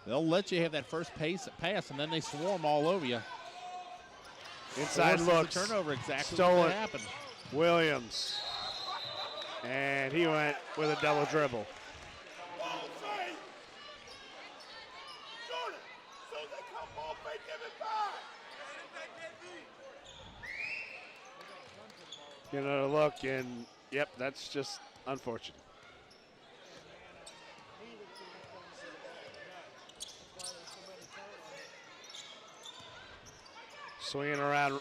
They'll let you have that first pass, and then they swarm all over you. Inside looks. Turnover, exactly stolen. what happened. Williams. And he went with a double dribble. Get another look, and yep, that's just unfortunate. Swinging around,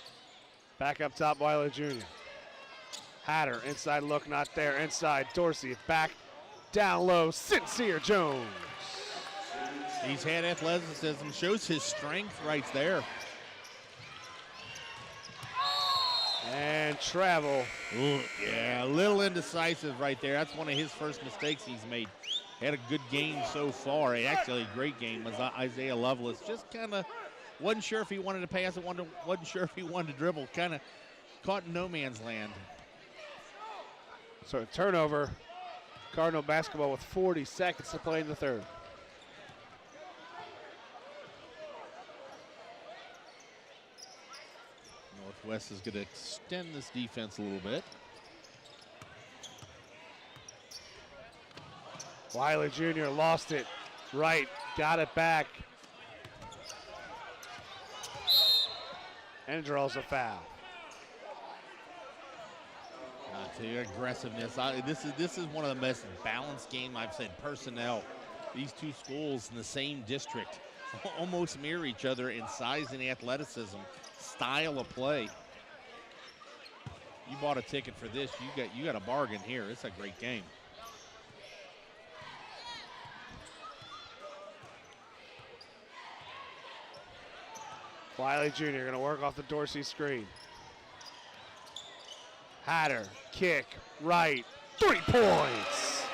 back up top, Wiley Jr. Hatter, inside look, not there. Inside, Dorsey, back, down low, Sincere Jones. He's had athleticism, shows his strength right there. And travel. Ooh, yeah, a little indecisive right there. That's one of his first mistakes he's made. Had a good game so far. Actually, a great game was Isaiah Lovelace. Just kind of wasn't sure if he wanted to pass it, wasn't sure if he wanted to dribble. Kind of caught in no man's land. So a turnover. Cardinal basketball with 40 seconds to play in the third. Northwest is going to extend this defense a little bit. Wiley Jr. lost it. Right, got it back. And draws a foul. To your aggressiveness, this is one of the best balanced games I've seen. Personnel, these two schools in the same district almost mirror each other in size and athleticism, style of play. You bought a ticket for this, you got a bargain here. It's a great game. Wiley Jr. going to work off the Dorsey screen. Hatter, kick, right, 3 points.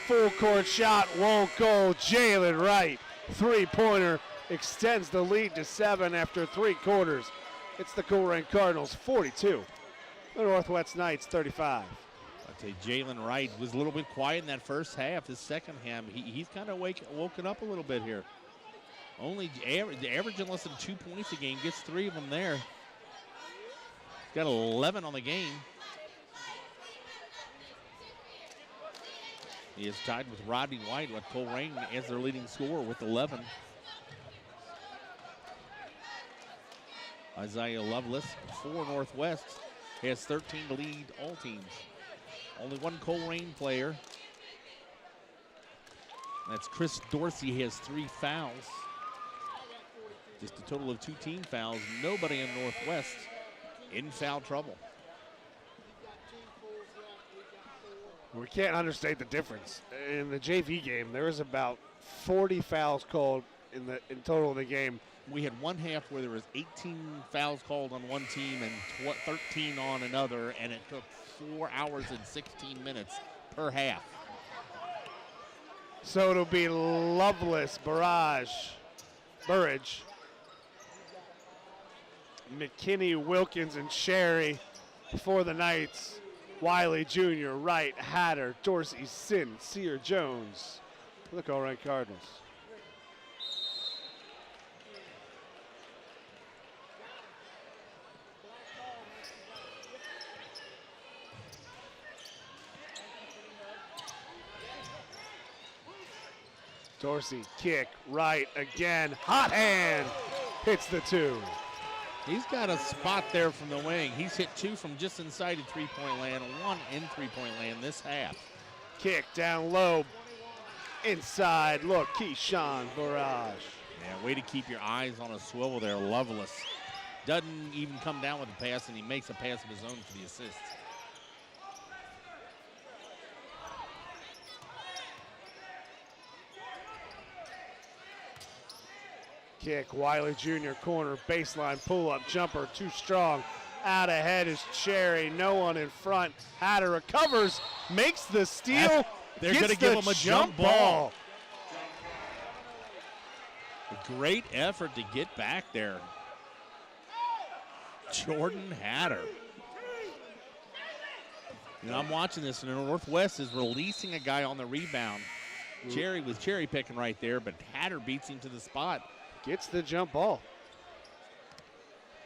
Full court shot, won't go. Jalen Wright, 3-pointer, extends the lead to 7 after 3 quarters. It's the Colerain Cardinals 42, the Northwest Knights 35. I'd say Jalen Wright was a little bit quiet in that first half. This second half, he's kind of woken up a little bit here. Only averaging less than 2 points a game, gets 3 of them there. Got 11 on the game. He is tied with Rodney White with Colerain as their leading scorer with 11. Isaiah Lovelace for Northwest has 13 to lead all teams. Only one Colerain player. That's Chris Dorsey, has 3 fouls. Just a total of 2 team fouls. Nobody in Northwest in foul trouble. We can't understate the difference. In the JV game, there was about 40 fouls called in total in the game. We had one half where there was 18 fouls called on one team and 13 on another, and it took 4 hours and 16 minutes per half. So it'll be Lovelace, Burridge, McKinney, Wilkins, and Sherry for the Knights. Wiley Jr., Wright, Hatter, Dorsey, Sin, Sear, Jones for the Colerain Cardinals. Dorsey, kick, right again, hot hand, hits the 2. He's got a spot there from the wing. He's hit 2 from just inside the 3-point land, 1 in 3-point land this half. Kick down low, inside, look, Keyshawn Barrage. Yeah, way to keep your eyes on a swivel there, Lovelace. Doesn't even come down with the pass, and he makes a pass of his own for the assist. Kick, Wiley Jr. corner, baseline pull-up jumper, too strong. Out ahead is Cherry, no one in front. Hatter recovers, makes the steal. They're going to give him a jump ball. A great effort to get back there. Jordan Hatter. You know, I'm watching this, and the Northwest is releasing a guy on the rebound. Cherry was cherry picking right there, but Hatter beats him to the spot. Gets the jump ball.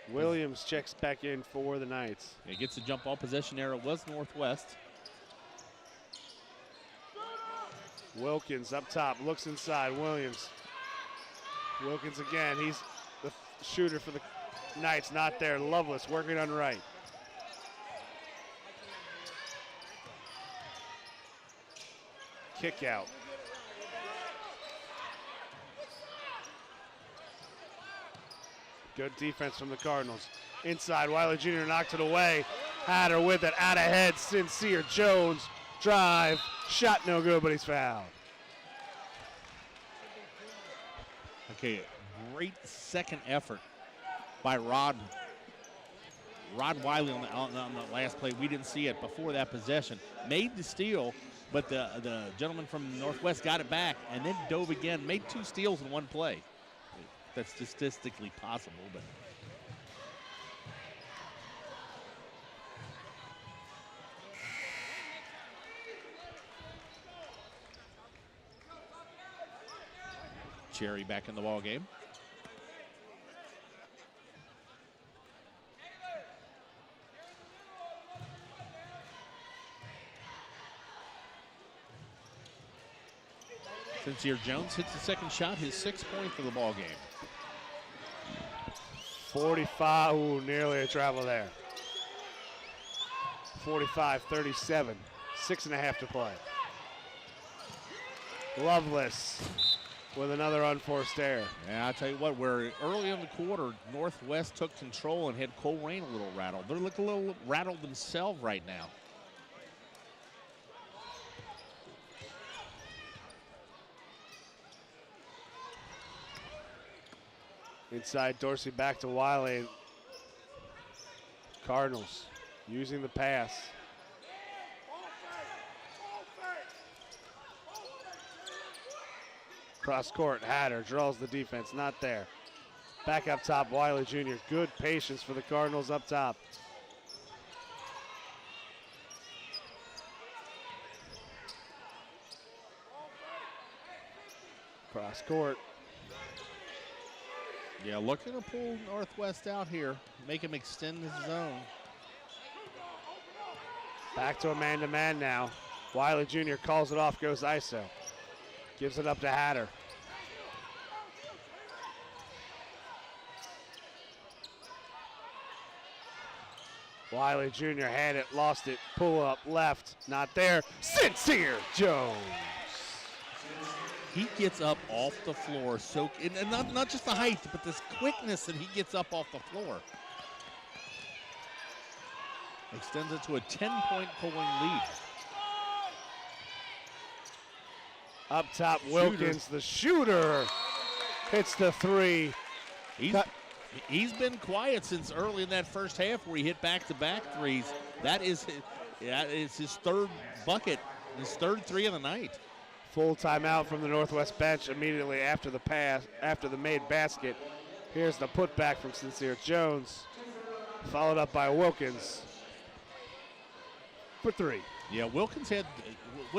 Williams checks back in for the Knights. Yeah, gets the jump ball possession there. It was Northwest. Wilkins up top, looks inside, Williams. Wilkins again, he's the shooter for the Knights, not there. Lovelace working on right. Kick out. Good defense from the Cardinals. Inside, Wiley Jr. knocked it away. Hatter with it, out ahead, Sincere Jones. Drive, shot no good, but he's fouled. Okay, great second effort by Rod Wiley on the last play. We didn't see it before that possession. Made the steal, but the gentleman from Northwest got it back and then dove again. Made 2 steals in one play. That's statistically possible, but. Cherry back in the ball game. Sincere Jones hits the second shot, his 6th point for the ball game. 45, ooh, nearly a travel there. 45-37, 6.5 to play. Loveless with another unforced error. Yeah, I'll tell you what, where early in the quarter, Northwest took control and had Colerain a little rattled. They look a little rattled themselves right now. Inside Dorsey back to Wiley. Cardinals using the pass. Cross court, Hatter draws the defense, not there. Back up top, Wiley Jr. Good patience for the Cardinals up top. Cross court. Yeah, looking to pull Northwest out here, make him extend his zone. Back to a man-to-man now. Wiley Jr. calls it off, goes ISO. Gives it up to Hatter. Wiley Jr. had it, lost it, pull up, left, not there. Sincere Jones. He gets up off the floor, so and not just the height, but this quickness that he gets up off the floor. Extends it to a 10-point Colerain lead. Up top, Wilkins, the shooter, hits the 3. He's been quiet since early in that first half where he hit back-to-back threes. That is his 3rd bucket, his 3rd 3 of the night. Full timeout from the Northwest bench immediately after the pass, after the made basket. Here's the putback from Sincere Jones, followed up by Wilkins for 3. Yeah, Wilkins had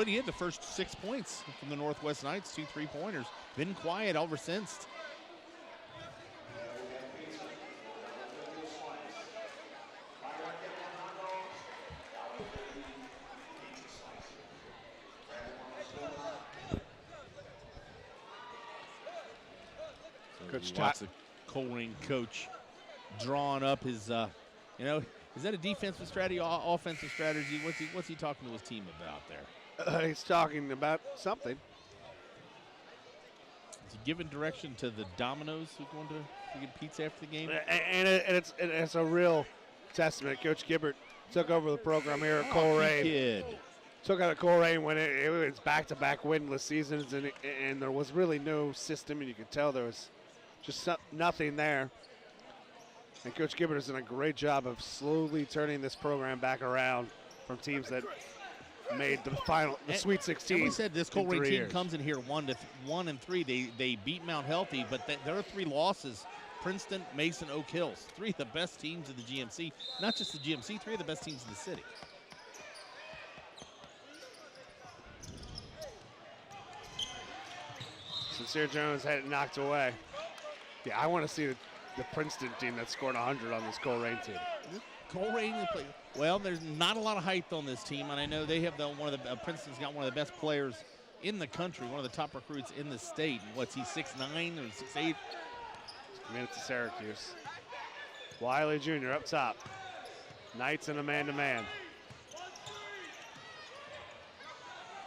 he had the first 6 points from the Northwest Knights, 2 3-pointers. Been quiet ever since. Coach Watch the Colerain coach drawing up his, is that a defensive strategy, offensive strategy? What's he talking to his team about there? He's talking about something. Is he giving direction to the Dominoes who are going to get pizza after the game? And it's a real testament. Coach Gibbert took over the program here at Colerain. Kid. Took out at Colerain when it was back-to-back winless seasons, and there was really no system, and you could tell there was just nothing there. And Coach Gibbert has done a great job of slowly turning this program back around from teams that made the Sweet 16. And we said this Colerain team comes in here 1-3. They beat Mount Healthy, but there are 3 losses: Princeton, Mason, Oak Hills. 3 of the best teams of the GMC. Not just the GMC, 3 of the best teams in the city. Sincere Jones had it knocked away. Yeah, I want to see the Princeton team that scored 100 on this Colerain team. Colerain, well, there's not a lot of height on this team, and I know they have Princeton's got one of the best players in the country, one of the top recruits in the state. What's he, 6'9" or 6'8"? Committed to Syracuse. Wiley Jr. up top. Knights in a man-to-man.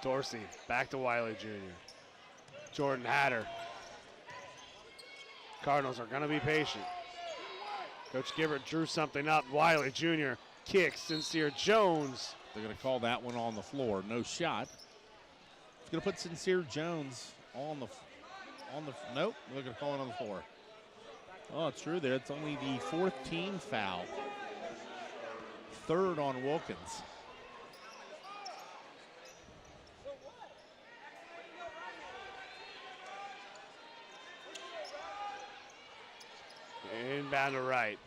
Dorsey back to Wiley Jr. Jordan Hatter. Cardinals are going to be patient. Coach Gibbert drew something up. Wiley Jr. kicks. Sincere Jones. They're going to call that one on the floor. No shot. It's going to put Sincere Jones on the nope. They're going to call it on the floor. Oh, it's true there. It's only the 4th team foul. 3rd on Wilkins. Inbound to right.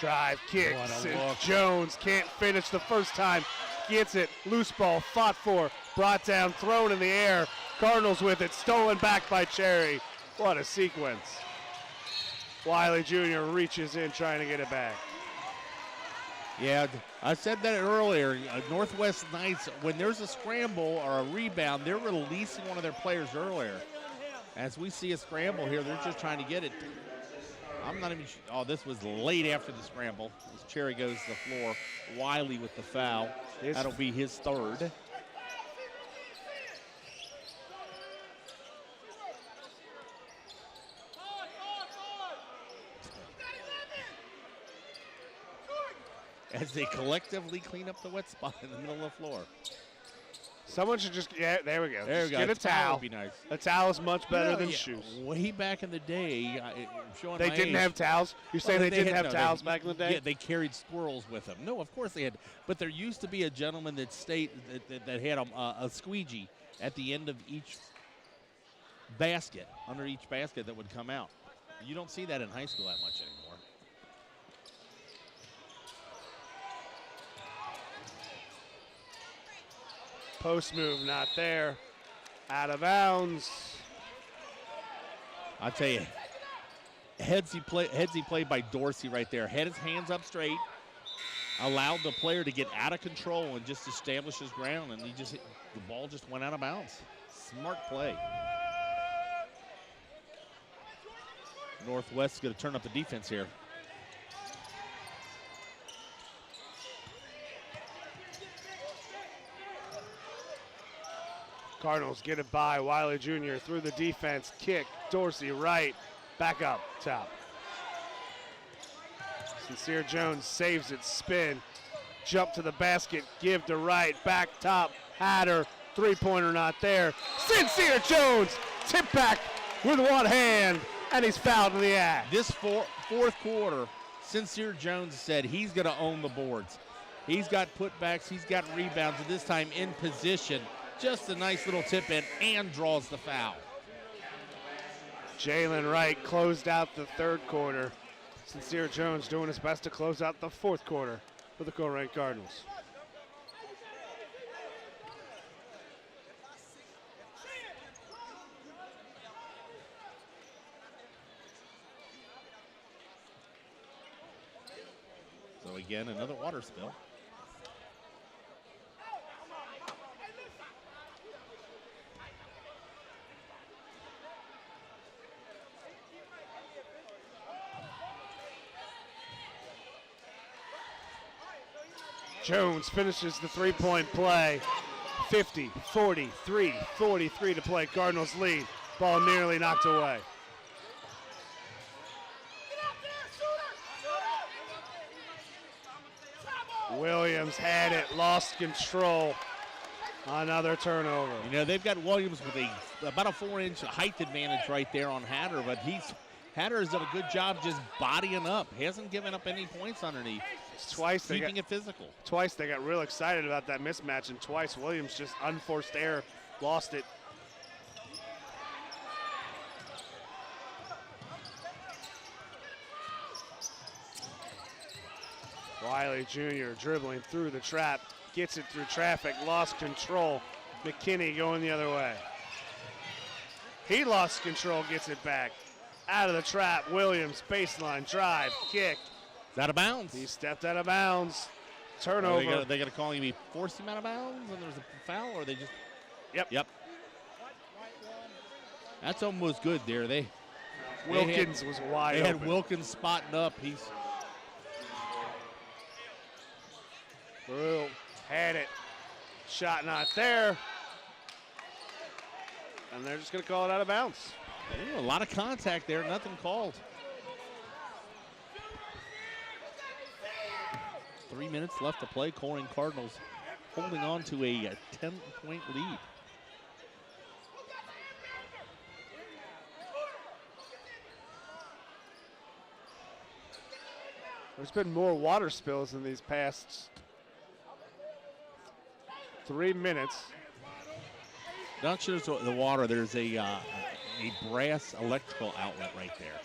Drive, kick. What a look. Jones can't finish the first time. Gets it. Loose ball, fought for, brought down, thrown in the air. Cardinals with it, stolen back by Cherry. What a sequence. Wiley Jr. reaches in trying to get it back. Yeah, I said that earlier. Northwest Knights, when there's a scramble or a rebound, they're releasing one of their players earlier. As we see a scramble here, they're just trying to get it. I'm not even sure. Oh, this was late after the scramble. As Cherry goes to the floor. Wiley with the foul. That'll be his 3rd. As they collectively clean up the wet spot in the middle of the floor. Someone should just, yeah, there we go. There Just we go. get a towel. Would be nice. A towel is much better than Yeah, shoes. Way back in the day, showing They my didn't age. have towels? You're saying they didn't have no, towels back in the day? Yeah, they carried squirrels with them. No, of course they had. But there used to be a gentleman that that had a squeegee at the end of each basket, under each basket that would come out. You don't see that in high school that much anymore. Post move not there. Out of bounds. I tell you, headsy play by Dorsey right there. Had his hands up straight, allowed the player to get out of control and just establish his ground, and the ball just went out of bounds. Smart play. Northwest is going to turn up the defense here. Cardinals get it by Wiley Jr. through the defense. Kick. Dorsey right. Back up top. Sincere Jones saves it. Spin. Jump to the basket. Give to right. Back top. Hatter. Three-pointer not there. Sincere Jones. Tip back with one hand. And he's fouled in the act. This fourth quarter, Sincere Jones said he's going to own the boards. He's got putbacks. He's got rebounds. And this time in position. Just a nice little tip in and draws the foul. Jalen Wright closed out the 3rd quarter. Sincere Jones doing his best to close out the 4th quarter for the Colerain Cardinals. So again, another water spill. Jones finishes the three-point play. 50, 43, 43 to play. Cardinals lead. Ball nearly knocked away. Williams had it, lost control. Another turnover. You know, they've got Williams with about a 4-inch height advantage right there on Hatter, but Hatter has done a good job just bodying up. He hasn't given up any points underneath. Twice keeping it physical. Twice they got real excited about that mismatch, and twice Williams just unforced error, lost it. Wiley Jr. dribbling through the trap, gets it through traffic, lost control. McKinney going the other way. He lost control, gets it back. Out of the trap, Williams, baseline, drive, kick. It's out of bounds. He stepped out of bounds. Turnover. They got to call him. He forced him out of bounds, and there's a foul, or they just. Yep. That's almost good there. Wilkins was wide open. They had Wilkins spotting up. He's. Through, had it. Shot not there. And they're just going to call it out of bounds. A lot of contact there, nothing called. 3 minutes left to play. Colerain Cardinals holding on to a 10-point lead. There's been more water spills in these past 3 minutes. Not sure it's the water. There's a brass electrical outlet right there.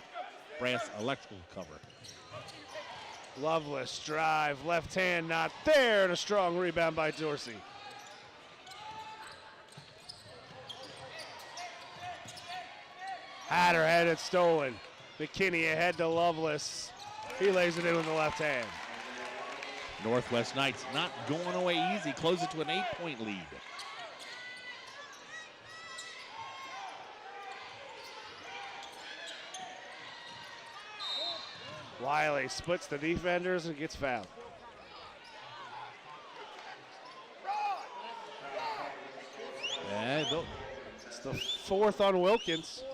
Brass electrical cover. Loveless drive, left hand not there, and a strong rebound by Dorsey. Hatter had it stolen. McKinney ahead to Loveless. He lays it in with the left hand. Northwest Knights not going away easy. Close it to an 8-point lead. Wiley splits the defenders and gets fouled. Yeah, It's the fourth on Wilkins.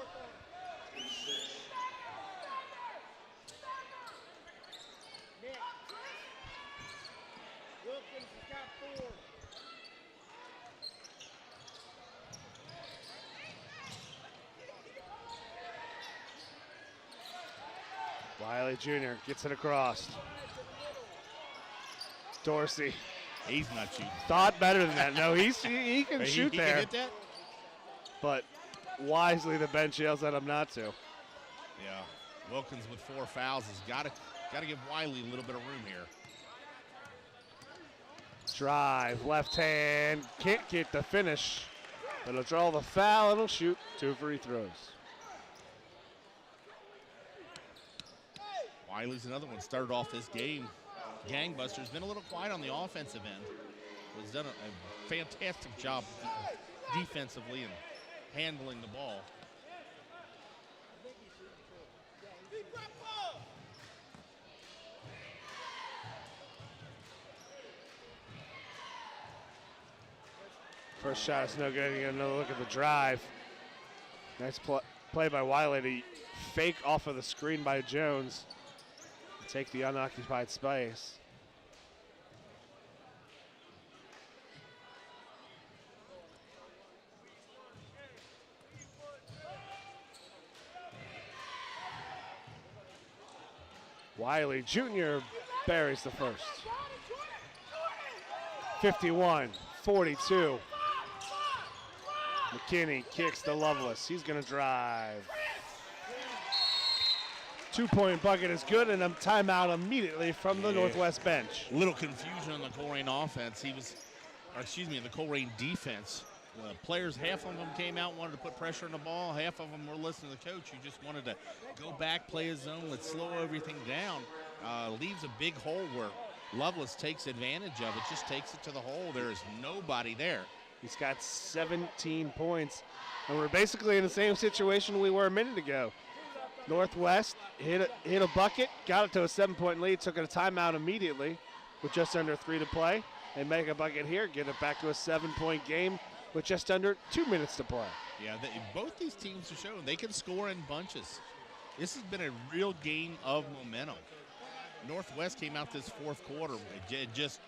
Wiley Jr. gets it across. Dorsey. he's not shooting. Thought better than that. No, he can shoot he there. Can hit that? But wisely the bench yells at him not to. Yeah. Wilkins with 4 fouls has got to give Wiley a little bit of room here. Drive, left hand, can't get the finish. But he'll draw the foul and he'll shoot 2 free throws. Wiley's another one. Started off this game gangbusters. Been a little quiet on the offensive end. Has done a fantastic job defensively and handling the ball. First shot is no good. You get another look at the drive. Nice play by Wiley to fake off of the screen by Jones. Take the unoccupied space. Wiley Jr. buries the first. 51-42. McKinney kicks to Loveless. He's going to drive. 2-point bucket is good, and a timeout immediately from the Northwest bench. Little confusion on the Colerain offense. The Colerain defense. Players, half of them came out, wanted to put pressure on the ball. Half of them were listening to the coach, who just wanted to go back, play his zone, let's slow everything down. Leaves a big hole where Loveless takes advantage of it, just takes it to the hole. There is nobody there. He's got 17 points, and we're basically in the same situation we were a minute ago. Northwest hit a bucket, got it to a 7-point lead, took a timeout immediately with just under 3 to play. They make a bucket here, get it back to a 7-point game with just under 2 minutes to play. Yeah, both these teams have shown they can score in bunches. This has been a real game of momentum. Northwest came out this fourth quarter, just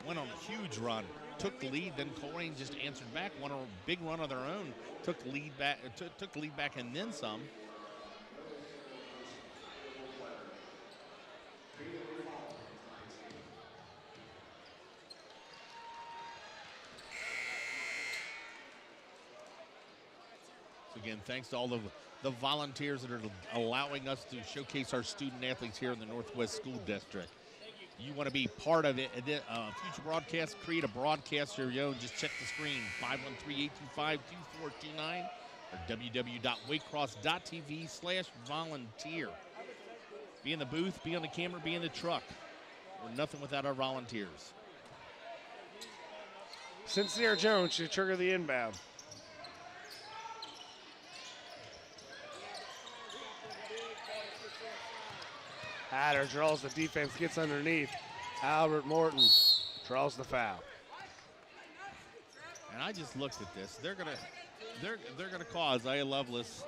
went on a huge run, took the lead, then Colerain just answered back, won a big run of their own, took the lead back and then some. So again, thanks to all the volunteers that are allowing us to showcase our student athletes here in the Northwest School District. You want to be part of it, future broadcast, create a broadcast of your own, just check the screen, 513-825-2429 or www.waycross.tv/volunteer. Be in the booth, be on the camera, be in the truck. We're nothing without our volunteers. Sincere Jones should trigger the inbound. Hatter draws the defense, gets underneath. Albert Morton draws the foul. And I just looked at this. They're gonna call Isaiah Lovelace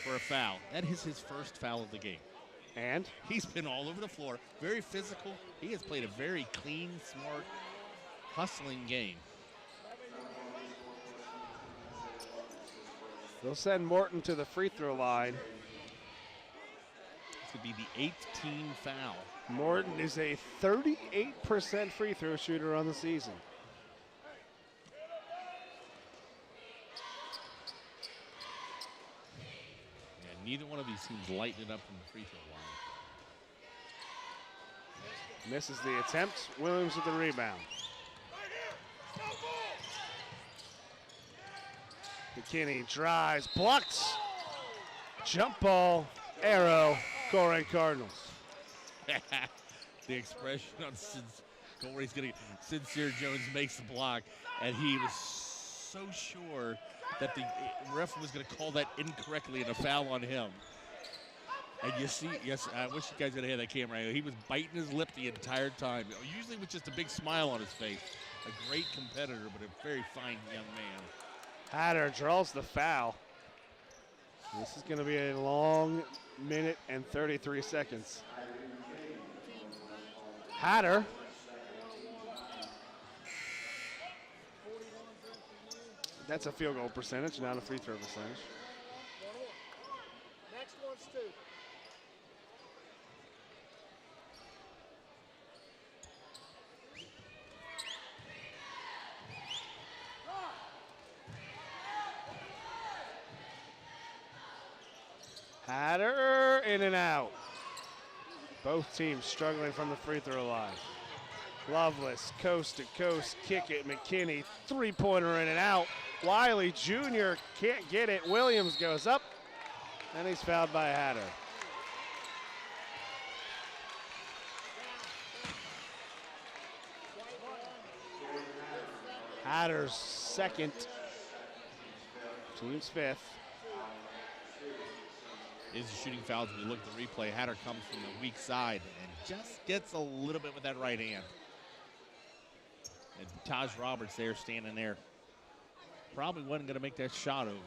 for a foul. That is his first foul of the game. And he's been all over the floor, very physical. He has played a very clean, smart, hustling game. they'll send Morton to the free throw line. This would be the 8th team foul. Morton is a 38% free throw shooter on the season. Yeah, neither one of these teams lighten it up from the free throw line. Misses the attempt. Williams with the rebound. McKinney drives, blocked. Jump ball, arrow, Colerain Cardinals. The expression on Colerain's going to, Sincere Jones makes the block, and he was so sure that the ref was going to call that incorrectly and a foul on him. And you see, yes, I wish you guys could have had that camera. He was biting his lip the entire time, usually with just a big smile on his face. A great competitor, but a very fine young man. Hatter draws the foul. This is going to be a long minute and 33 seconds. Hatter. That's a field goal percentage, not a free throw percentage. Next one's 2. Hatter in and out. Both teams struggling from the free throw line. Loveless, coast to coast, kick it. McKinney, three-pointer in and out. Wiley Jr. can't get it. Williams goes up, and he's fouled by Hatter. Hatter's second, team's fifth. Is the shooting fouls. When we look at the replay, Hatter comes from the weak side and just gets a little bit with that right hand. And Taj Roberts there standing there. Probably wasn't going to make that shot over him.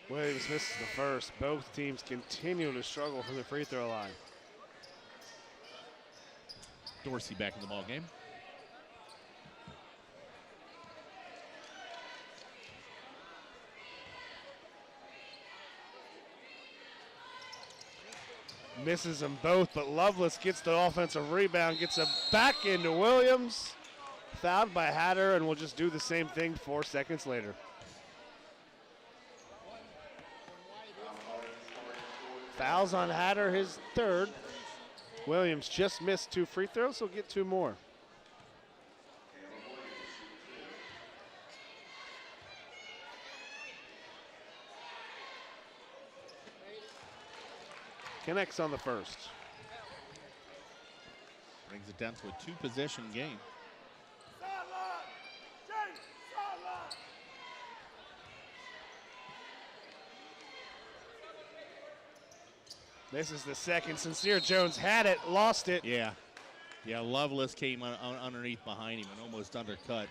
Williams misses the first. Both teams continue to struggle from the free throw line. Dorsey back in the ball game. Misses them both, but Loveless gets the offensive rebound, gets it back into Williams. Fouled by Hatter, and we'll just do the same thing 4 seconds later. Fouls on Hatter, his third. Williams just missed 2 free throws, so he'll get 2 more. Connects on the first. Brings it down to a 2-possession game. This is the second. Sincere Jones had it, lost it. Yeah, Loveless came underneath behind him and almost undercut.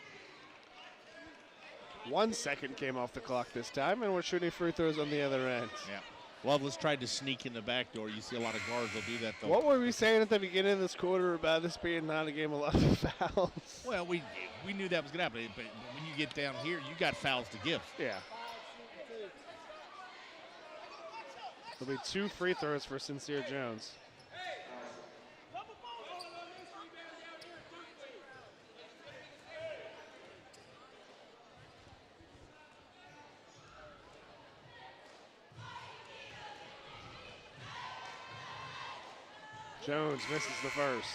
1 second came off the clock this time, and we're shooting free throws on the other end. Yeah. Loveless tried to sneak in the back door. You see a lot of guards will do that, though. What were we saying at the beginning of this quarter about this being not a game of lots of fouls? Well, we knew that was going to happen, but when you get down here, you got fouls to give. Yeah. There'll be 2 free throws for Sincere Jones. Jones misses the first.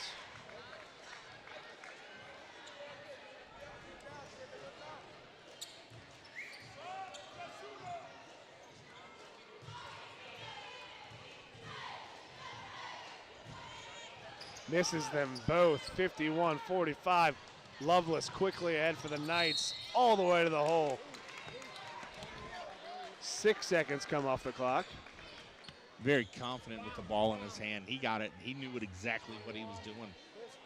Misses them both, 51-45. Loveless quickly ahead for the Knights, all the way to the hole. 6 seconds come off the clock. Very confident with the ball in his hand. He got it. He knew exactly what he was doing.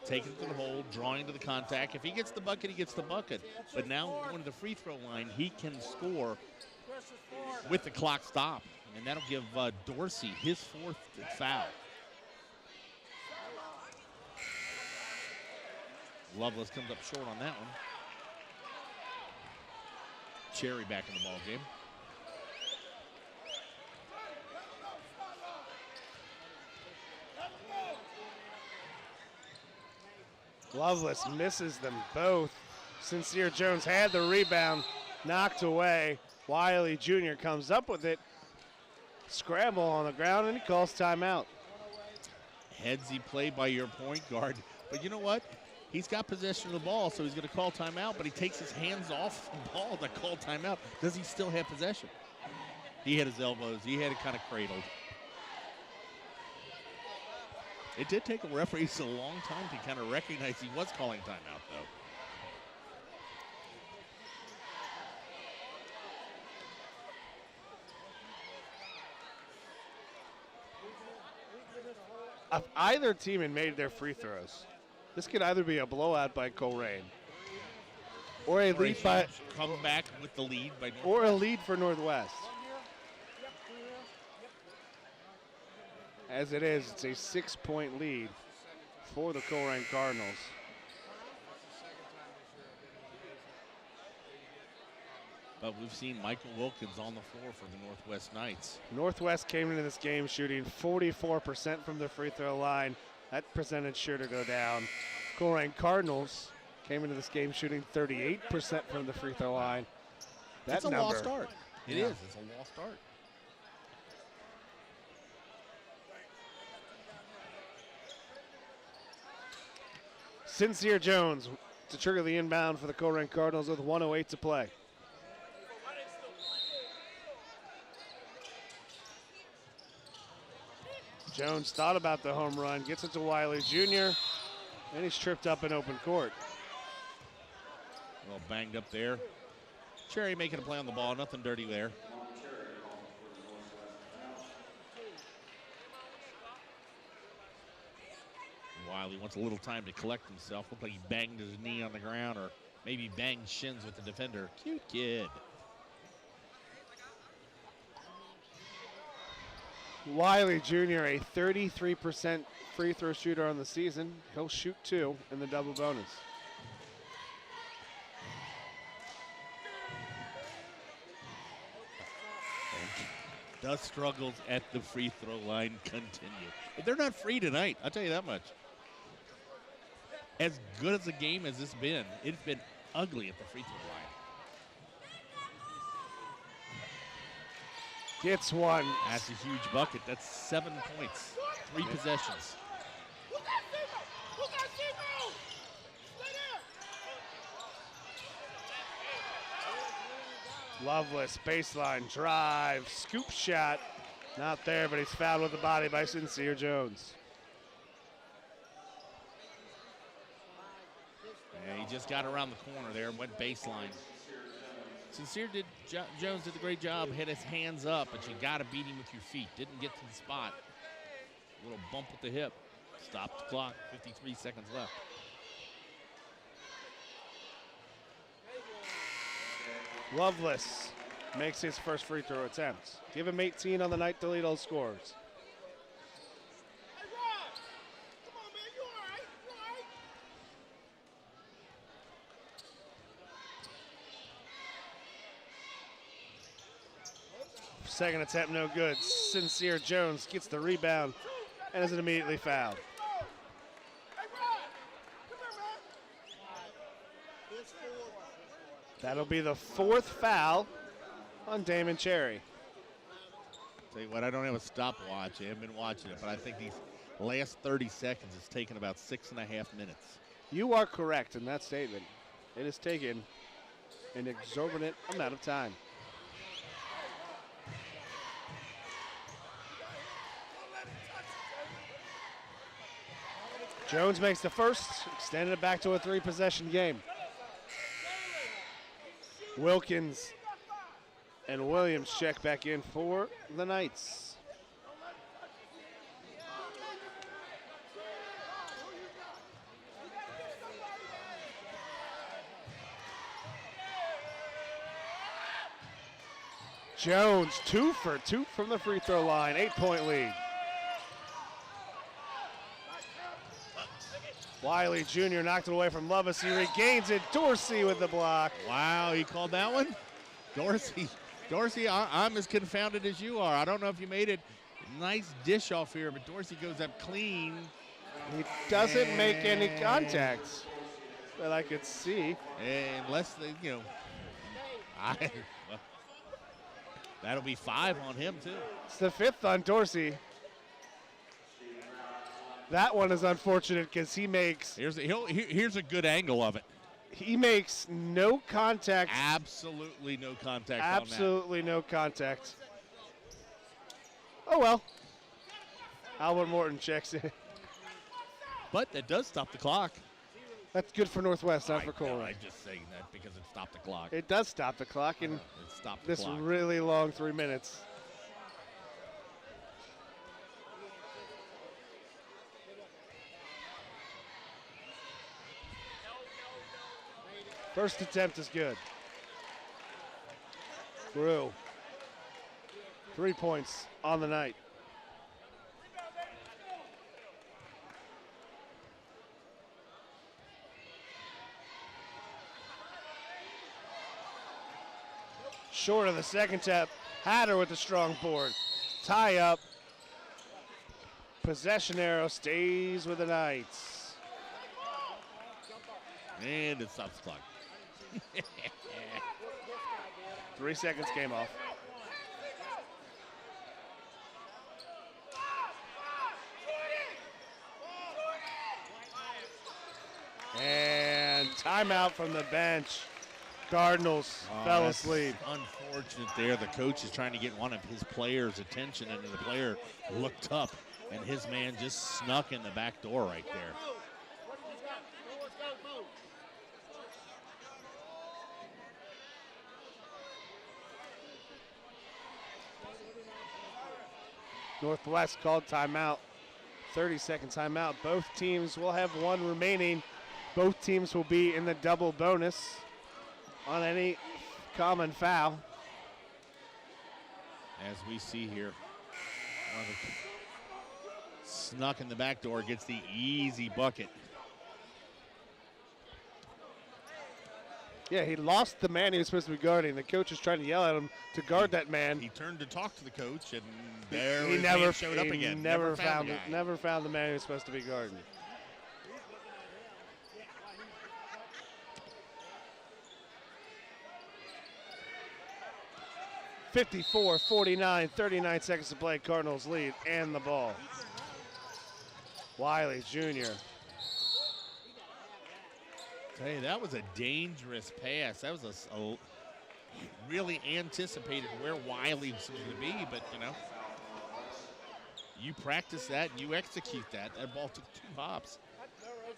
Taking it to the hole, drawing to the contact. If he gets the bucket, he gets the bucket. But now going to the free throw line, he can score with the clock stopped. And that'll give Dorsey his 4th foul. Loveless comes up short on that one. Cherry back in the ball game. Loveless misses them both. Sincere Jones had the rebound, knocked away. Wiley Jr. comes up with it. Scramble on the ground, and he calls timeout. Headsy play by your point guard. But you know what? He's got possession of the ball, so he's going to call timeout, but he takes his hands off the ball to call timeout. Does he still have possession? He had his elbows. He had it kind of cradled. It did take a referee a long time to kind of recognize he was calling timeout, though. If either team had made their free throws, this could either be a blowout by Colerain or a lead by come back with the lead by Northwest. or a lead for Northwest. As it is, it's a 6-point lead for the Colerain Cardinals. But we've seen Michael Wilkins on the floor for the Northwest Knights. Northwest came into this game shooting 44% from the free throw line. That percentage sure to go down. Colerain Cardinals came into this game shooting 38% from the free throw line. That's a lost start. It is. It's a lost start. Sincere Jones to trigger the inbound for the Colerain Cardinals with 1:08 to play. Jones thought about the home run, gets it to Wiley Jr., and he's tripped up in open court. A little banged up there. Cherry making a play on the ball, nothing dirty there. Wiley wants a little time to collect himself. Looked like he banged his knee on the ground or maybe banged shins with the defender. Cute kid. Wiley Jr., a 33% free throw shooter on the season. He'll shoot 2 in the double bonus. The struggles at the free throw line continue. They're not free tonight, I'll tell you that much. As good as a game as it's been, it's been ugly at the free throw line. Gets one. That's a huge bucket. That's 7 points, 3 possessions. Loveless baseline drive, scoop shot. Not there, but he's fouled with the body by Sincere Jones. Yeah, he just got around the corner there, went baseline. Jones did a great job, hit his hands up, but you got to beat him with your feet. Didn't get to the spot. A little bump with the hip. Stopped the clock, 53 seconds left. Loveless makes his first free throw attempt. Give him 18 on the night to lead all scores. Second attempt, no good. Sincere Jones gets the rebound and is immediately fouled. That'll be the 4th foul on Damon Cherry. Tell you what, I don't have a stopwatch. I haven't been watching it, but I think these last 30 seconds has taken about 6.5 minutes. You are correct in that statement. It has taken an exorbitant amount of time. Jones makes the first, extending it back to a 3-possession game. Wilkins and Williams check back in for the Knights. Jones 2 for 2 from the free throw line, 8-point lead. Wiley Jr. knocked it away from Loveless. He regains it. Dorsey with the block. Wow, he called that one? Dorsey, I'm as confounded as you are. I don't know if you made it. Nice dish off here, but Dorsey goes up clean. He doesn't make any contacts that I could see. Unless, well, that'll be 5 on him, too. It's the 5th on Dorsey. That one is unfortunate because he makes. Here's a good angle of it. He makes no contact. Absolutely no contact. Absolutely no contact. Oh well. Albert Morton checks in. But that does stop the clock. That's good for Northwest, not for Colerain. I'm just saying that because it stopped the clock. It does stop the clock in It stopped the this clock. really long 3 minutes. First attempt is good. Grew. 3 points on the night. Short of the second tap. Hatter with the strong board. Tie up. Possession arrow stays with the Knights. And it stops the clock. 3 seconds, game off. And timeout from the bench. Cardinals fell That's asleep. Unfortunate there. The coach is trying to get one of his players' attention, and the player looked up, and his man just snuck in the back door right there. Northwest called timeout. 30-second timeout. Both teams will have one remaining. Both teams will be in the double bonus on any common foul. As we see here, snuck in the back door, gets the easy bucket. Yeah, he lost the man he was supposed to be guarding. The coach is trying to yell at him to guard that man. He turned to talk to the coach, and there he his never man showed up again. Never found the it. guy. Never found the man he was supposed to be guarding. (54-49), 39 seconds to play. Cardinals lead and the ball. Wiley Jr. Hey, that was a dangerous pass. That was a really anticipated where Wiley was going to be, but you practice that and you execute that. That ball took 2 hops.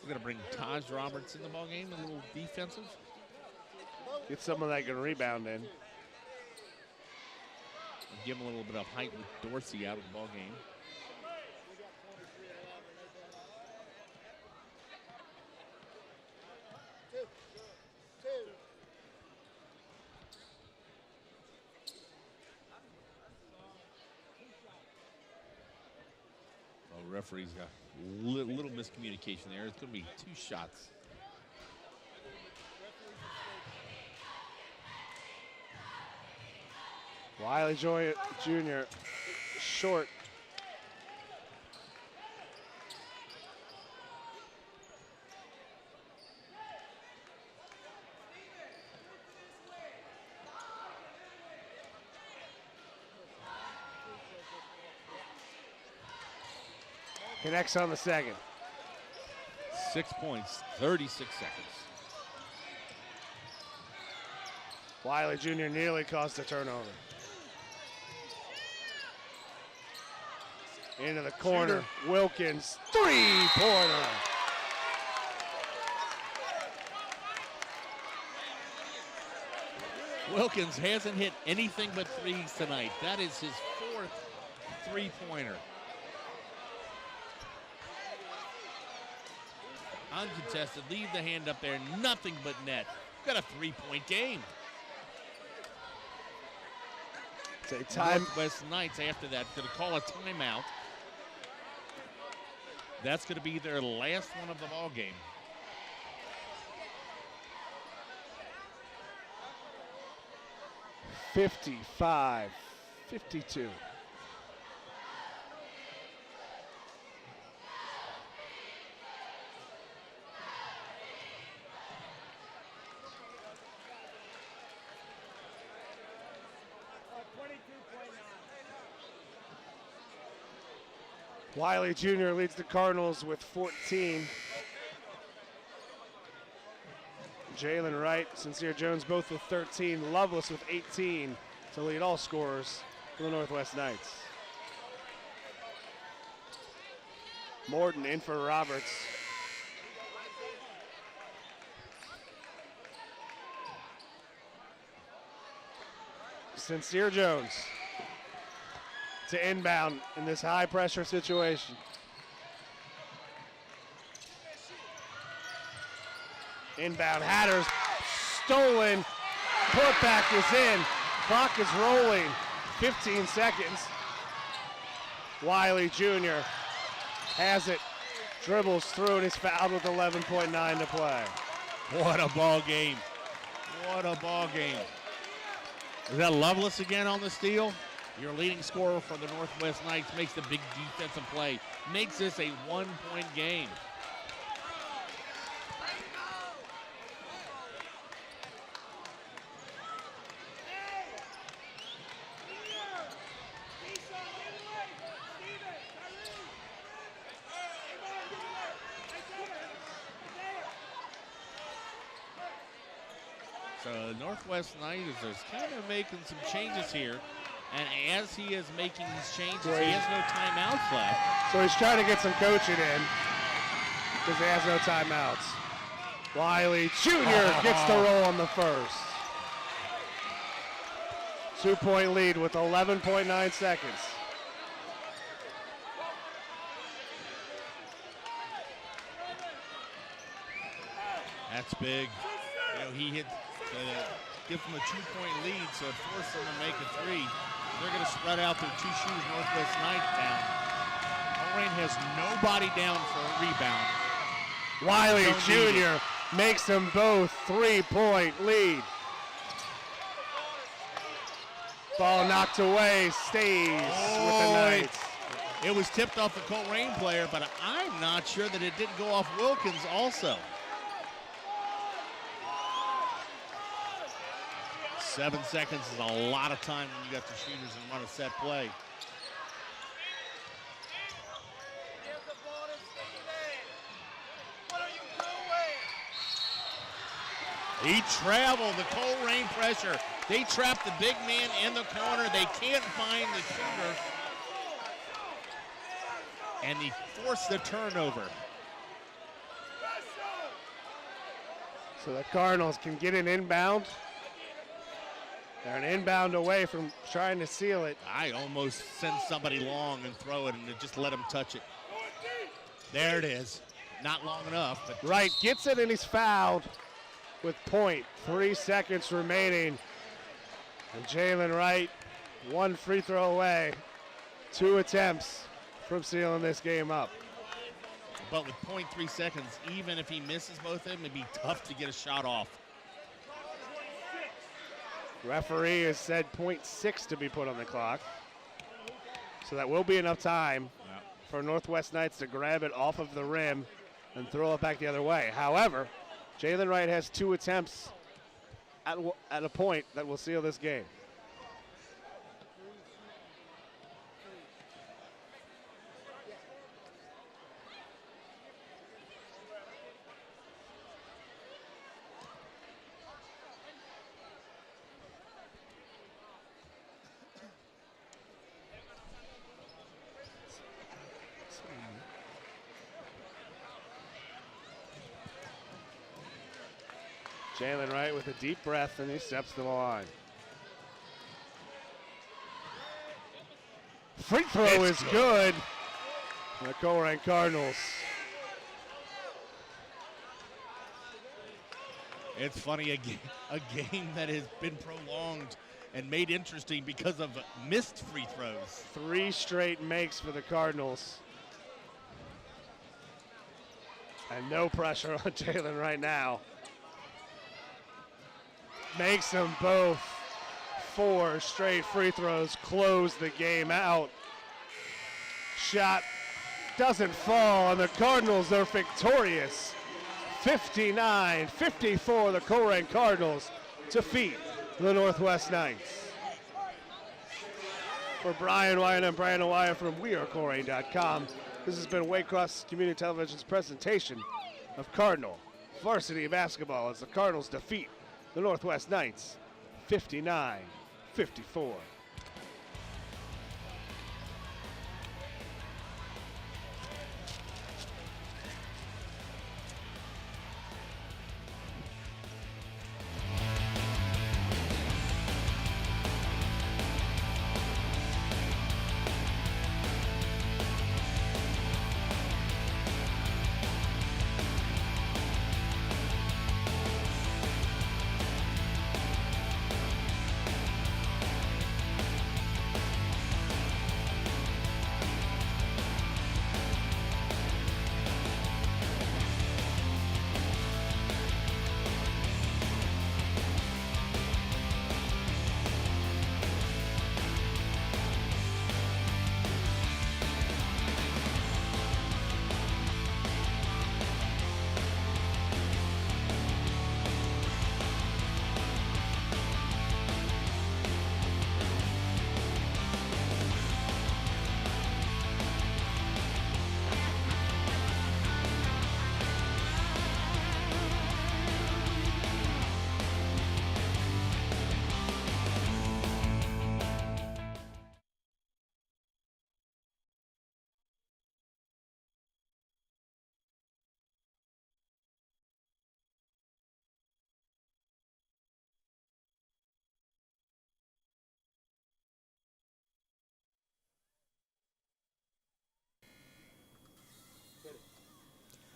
We're going to bring Taj Roberts in the ball game, a little defensive. Get someone that can rebound in. Give him a little bit of height with Dorsey out of the ball game. Oh, referee's got a little miscommunication there. It's going to be 2 shots. Wiley Jr. short. Connects on the second. 6 points, 36 seconds. Wiley Jr. nearly caused a turnover. Into the corner. Wilkins, 3-pointer. Wilkins hasn't hit anything but threes tonight. That is his 4th three-pointer. Uncontested, leave the hand up there, nothing but net. Got a 3-point game. It's a time. Northwest Knights after that going to call a timeout. That's going to be their last one of the ball game. 55-52. Wiley Jr. leads the Cardinals with 14. Jalen Wright, Sincere Jones both with 13. Lovelace with 18 to lead all scorers for the Northwest Knights. Morton in for Roberts. Sincere Jones to inbound in this high pressure situation. Inbound, Hatters stolen, putback is in, clock is rolling, 15 seconds. Wiley Jr. has it, dribbles through, and is fouled with 11.9 to play. What a ball game. What a ball game. Is that Lovelace again on the steal? Your leading scorer for the Northwest Knights makes the big defensive play. Makes this a one-point game. So Northwest Knights is kind of making some changes here. And as he is making these changes, he has no timeouts left. So he's trying to get some coaching in because he has no timeouts. Wiley Jr. gets the roll on the first. 2-point lead with 11.9 seconds. That's big. You know, he hit, give them a 2-point lead, so it forced them to make a three. They're going to spread out their two shooters, Northwest Knights down. Colerain has nobody down for a rebound. Wiley Jr. makes them both 3-point lead. Ball knocked away, stays with the Knights. It was tipped off the Colerain player, but I'm not sure that it didn't go off Wilkins also. 7 seconds is a lot of time when you got the shooters and run a set play. He traveled the Colerain pressure. They trap the big man in the corner. They can't find the shooter. And he forced the turnover. So the Cardinals can get an inbound. They're an inbound away from trying to seal it. I almost send somebody long and throw it and just let him touch it. There it is. Not long enough, but Wright gets it and he's fouled with 0.3 seconds remaining. And Jalen Wright, 1 free throw away. 2 attempts from sealing this game up. But with 0.3 seconds, even if he misses both of them, it'd be tough to get a shot off. Referee has said 0.6 to be put on the clock. So that will be enough time for Northwest Knights to grab it off of the rim and throw it back the other way. However, Jalen Wright has 2 attempts at a point that will seal this game. Jalen Wright with a deep breath, and he steps to the line. Free throw is good for the Colerain Cardinals. It's funny, a game that has been prolonged and made interesting because of missed free throws. 3 straight makes for the Cardinals. And no pressure on Jalen right now. Makes them both 4 straight free throws close the game out. Shot doesn't fall, and the Cardinals are victorious. 59-54, the Colerain Cardinals defeat the Northwest Knights. For Brian Wyatt and Brandon Wyatt from WeAreColerain.com, this has been Waycross Community Television's presentation of Cardinal Varsity Basketball as the Cardinals defeat the Northwest Knights 59-54.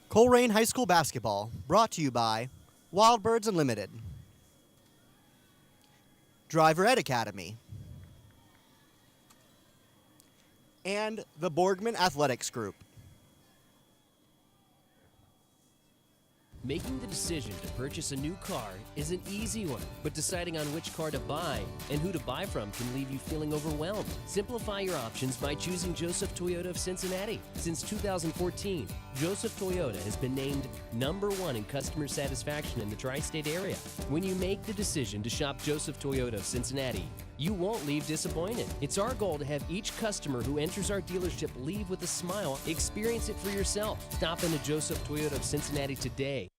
Colerain High School Basketball, brought to you by Wild Birds Unlimited, Driver Ed Academy, and the Borgman Athletics Group. Making the decision to purchase a new car is an easy one, but deciding on which car to buy and who to buy from can leave you feeling overwhelmed. Simplify your options by choosing Joseph Toyota of Cincinnati. Since 2014, Joseph Toyota has been named #1 in customer satisfaction in the tri-state area. When you make the decision to shop Joseph Toyota of Cincinnati, you won't leave disappointed. It's our goal to have each customer who enters our dealership leave with a smile. Experience it for yourself. Stop into Joseph Toyota of Cincinnati today.